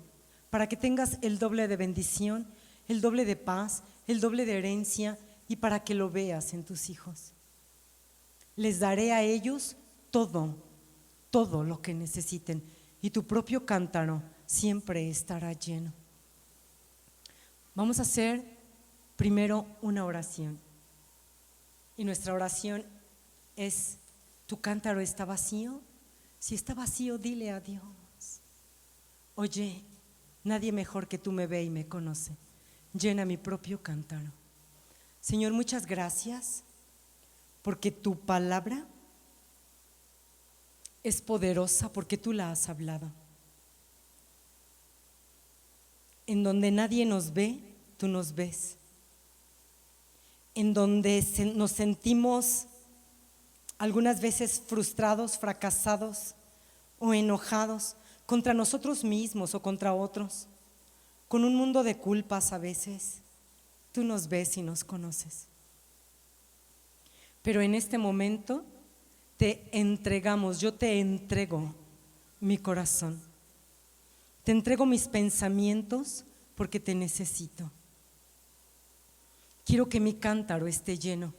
Speaker 2: para que tengas el doble de bendición, el doble de paz, el doble de herencia, y para que lo veas en tus hijos. Les daré a ellos todo lo que necesiten, y tu propio cántaro siempre estará lleno. Vamos a hacer primero una oración, y nuestra oración es: ¿tu cántaro está vacío? Si está vacío, dile a Dios: oye, nadie mejor que tú me ve y me conoce, llena mi propio cántaro. Señor, muchas gracias, porque tu palabra es poderosa, porque tú la has hablado. En donde nadie nos ve, tú nos ves. En donde nos sentimos algunas veces frustrados, fracasados o enojados, contra nosotros mismos o contra otros, con un mundo de culpas a veces. Tú nos ves y nos conoces. Pero en este momento te entregamos, yo te entrego mi corazón. Te entrego mis pensamientos porque te necesito. Quiero que mi cántaro esté lleno.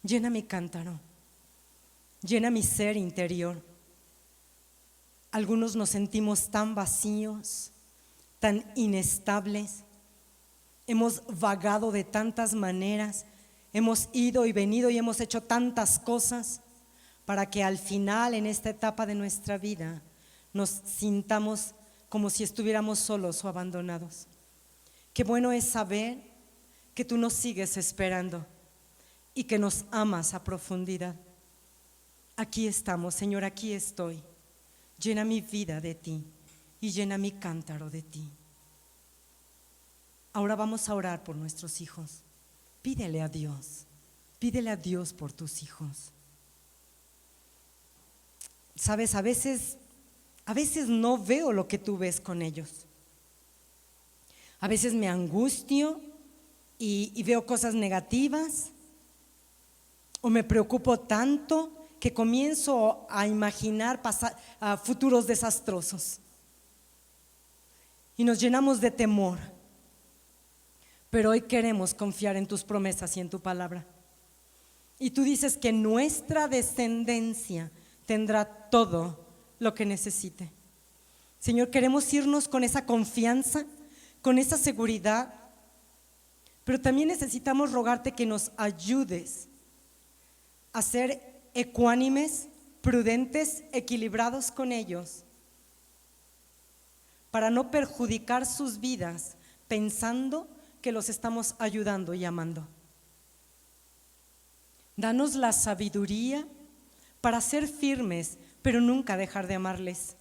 Speaker 2: Llena mi cántaro. Llena mi ser interior. Algunos nos sentimos tan vacíos, tan inestables. Hemos vagado de tantas maneras, hemos ido y venido y hemos hecho tantas cosas para que al final, en esta etapa de nuestra vida, nos sintamos como si estuviéramos solos o abandonados. Qué bueno es saber que tú nos sigues esperando y que nos amas a profundidad. Aquí estamos, Señor, aquí estoy. Llena mi vida de ti y llena mi cántaro de ti. Ahora vamos a orar por nuestros hijos. Pídele a Dios por tus hijos. Sabes, a veces no veo lo que tú ves con ellos. A veces me angustio y veo cosas negativas, o me preocupo tanto que comienzo a imaginar futuros desastrosos y nos llenamos de temor. Pero hoy queremos confiar en tus promesas y en tu palabra. Y tú dices que nuestra descendencia tendrá todo lo que necesite. Señor, queremos irnos con esa confianza, con esa seguridad, pero también necesitamos rogarte que nos ayudes a ser ecuánimes, prudentes, equilibrados con ellos, para no perjudicar sus vidas pensando que los estamos ayudando y amando. Danos la sabiduría para ser firmes, pero nunca dejar de amarles,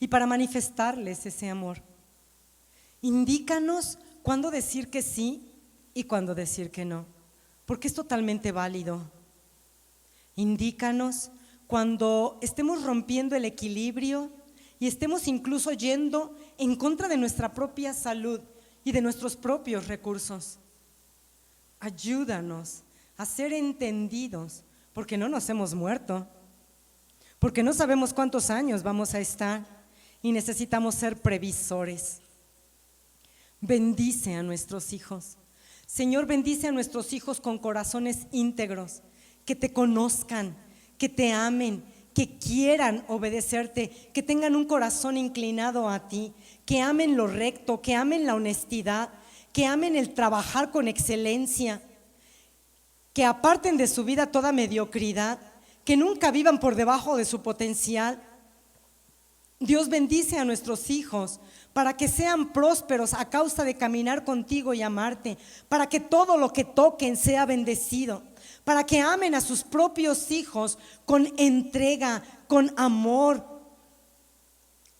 Speaker 2: y para manifestarles ese amor. Indícanos cuándo decir que sí y cuándo decir que no, porque es totalmente válido. Indícanos cuando estemos rompiendo el equilibrio y estemos incluso yendo en contra de nuestra propia salud y de nuestros propios recursos. Ayúdanos a ser entendidos, porque no nos hemos muerto, porque no sabemos cuántos años vamos a estar y necesitamos ser previsores. Bendice a nuestros hijos. Señor, bendice a nuestros hijos con corazones íntegros, que te conozcan, que te amen, que quieran obedecerte, que tengan un corazón inclinado a ti, que amen lo recto, que amen la honestidad, que amen el trabajar con excelencia, que aparten de su vida toda mediocridad, que nunca vivan por debajo de su potencial. Dios, bendice a nuestros hijos para que sean prósperos a causa de caminar contigo y amarte, para que todo lo que toquen sea bendecido, para que amen a sus propios hijos con entrega, con amor,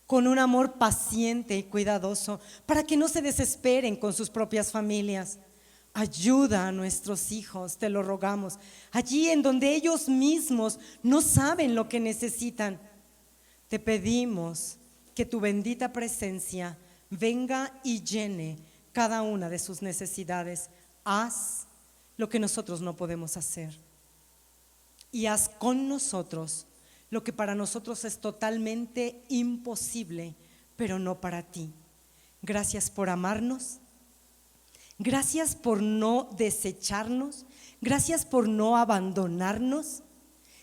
Speaker 2: con un amor paciente y cuidadoso, para que no se desesperen con sus propias familias. Ayuda a nuestros hijos, te lo rogamos, allí en donde ellos mismos no saben lo que necesitan. Te pedimos que tu bendita presencia venga y llene cada una de sus necesidades. Haz lo que nosotros no podemos hacer y haz con nosotros lo que para nosotros es totalmente imposible, pero no para ti. Gracias por amarnos, gracias por no desecharnos, gracias por no abandonarnos,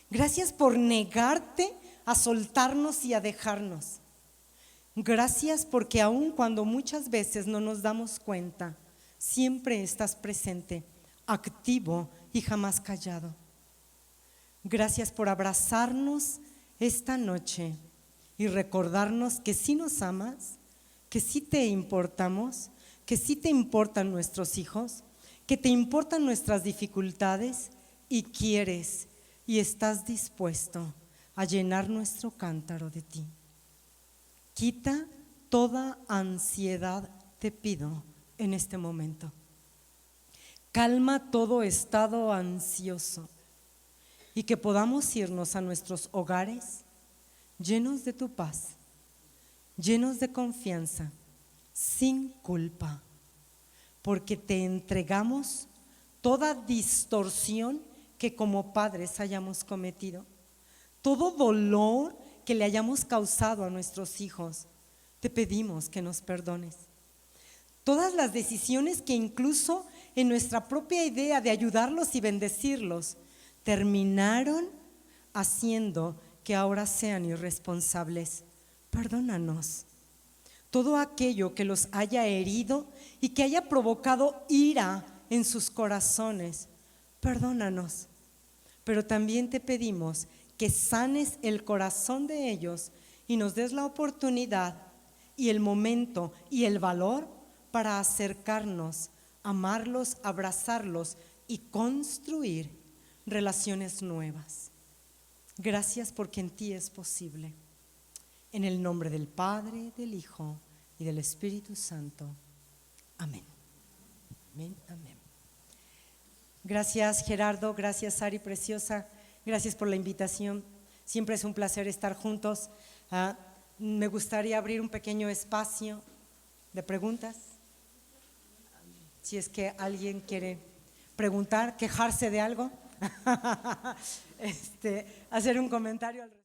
Speaker 2: gracias por negarte a soltarnos y a dejarnos. Gracias porque aun cuando muchas veces no nos damos cuenta, siempre estás presente, activo y jamás callado. Gracias por abrazarnos esta noche y recordarnos que sí nos amas, que sí te importamos, que sí te importan nuestros hijos, que te importan nuestras dificultades y quieres y estás dispuesto a llenar nuestro cántaro de ti. Quita toda ansiedad, te pido, en este momento. Calma todo estado ansioso y que podamos irnos a nuestros hogares llenos de tu paz, llenos de confianza, sin culpa, porque te entregamos toda distorsión que como padres hayamos cometido, todo dolor que le hayamos causado a nuestros hijos. Te pedimos que nos perdones. Todas las decisiones que incluso en nuestra propia idea de ayudarlos y bendecirlos terminaron haciendo que ahora sean irresponsables. Perdónanos. Todo aquello que los haya herido y que haya provocado ira en sus corazones, perdónanos. Pero también te pedimos que sanes el corazón de ellos y nos des la oportunidad y el momento y el valor para acercarnos, amarlos, abrazarlos y construir relaciones nuevas. Gracias porque en ti es posible. En el nombre del Padre, del Hijo y del Espíritu Santo. Amén. Amén, amén. Gracias Gerardo, gracias Ari preciosa, gracias por la invitación. Siempre es un placer estar juntos. Me gustaría abrir un pequeño espacio de preguntas. Si es que alguien quiere preguntar, quejarse de algo, hacer un comentario al respecto.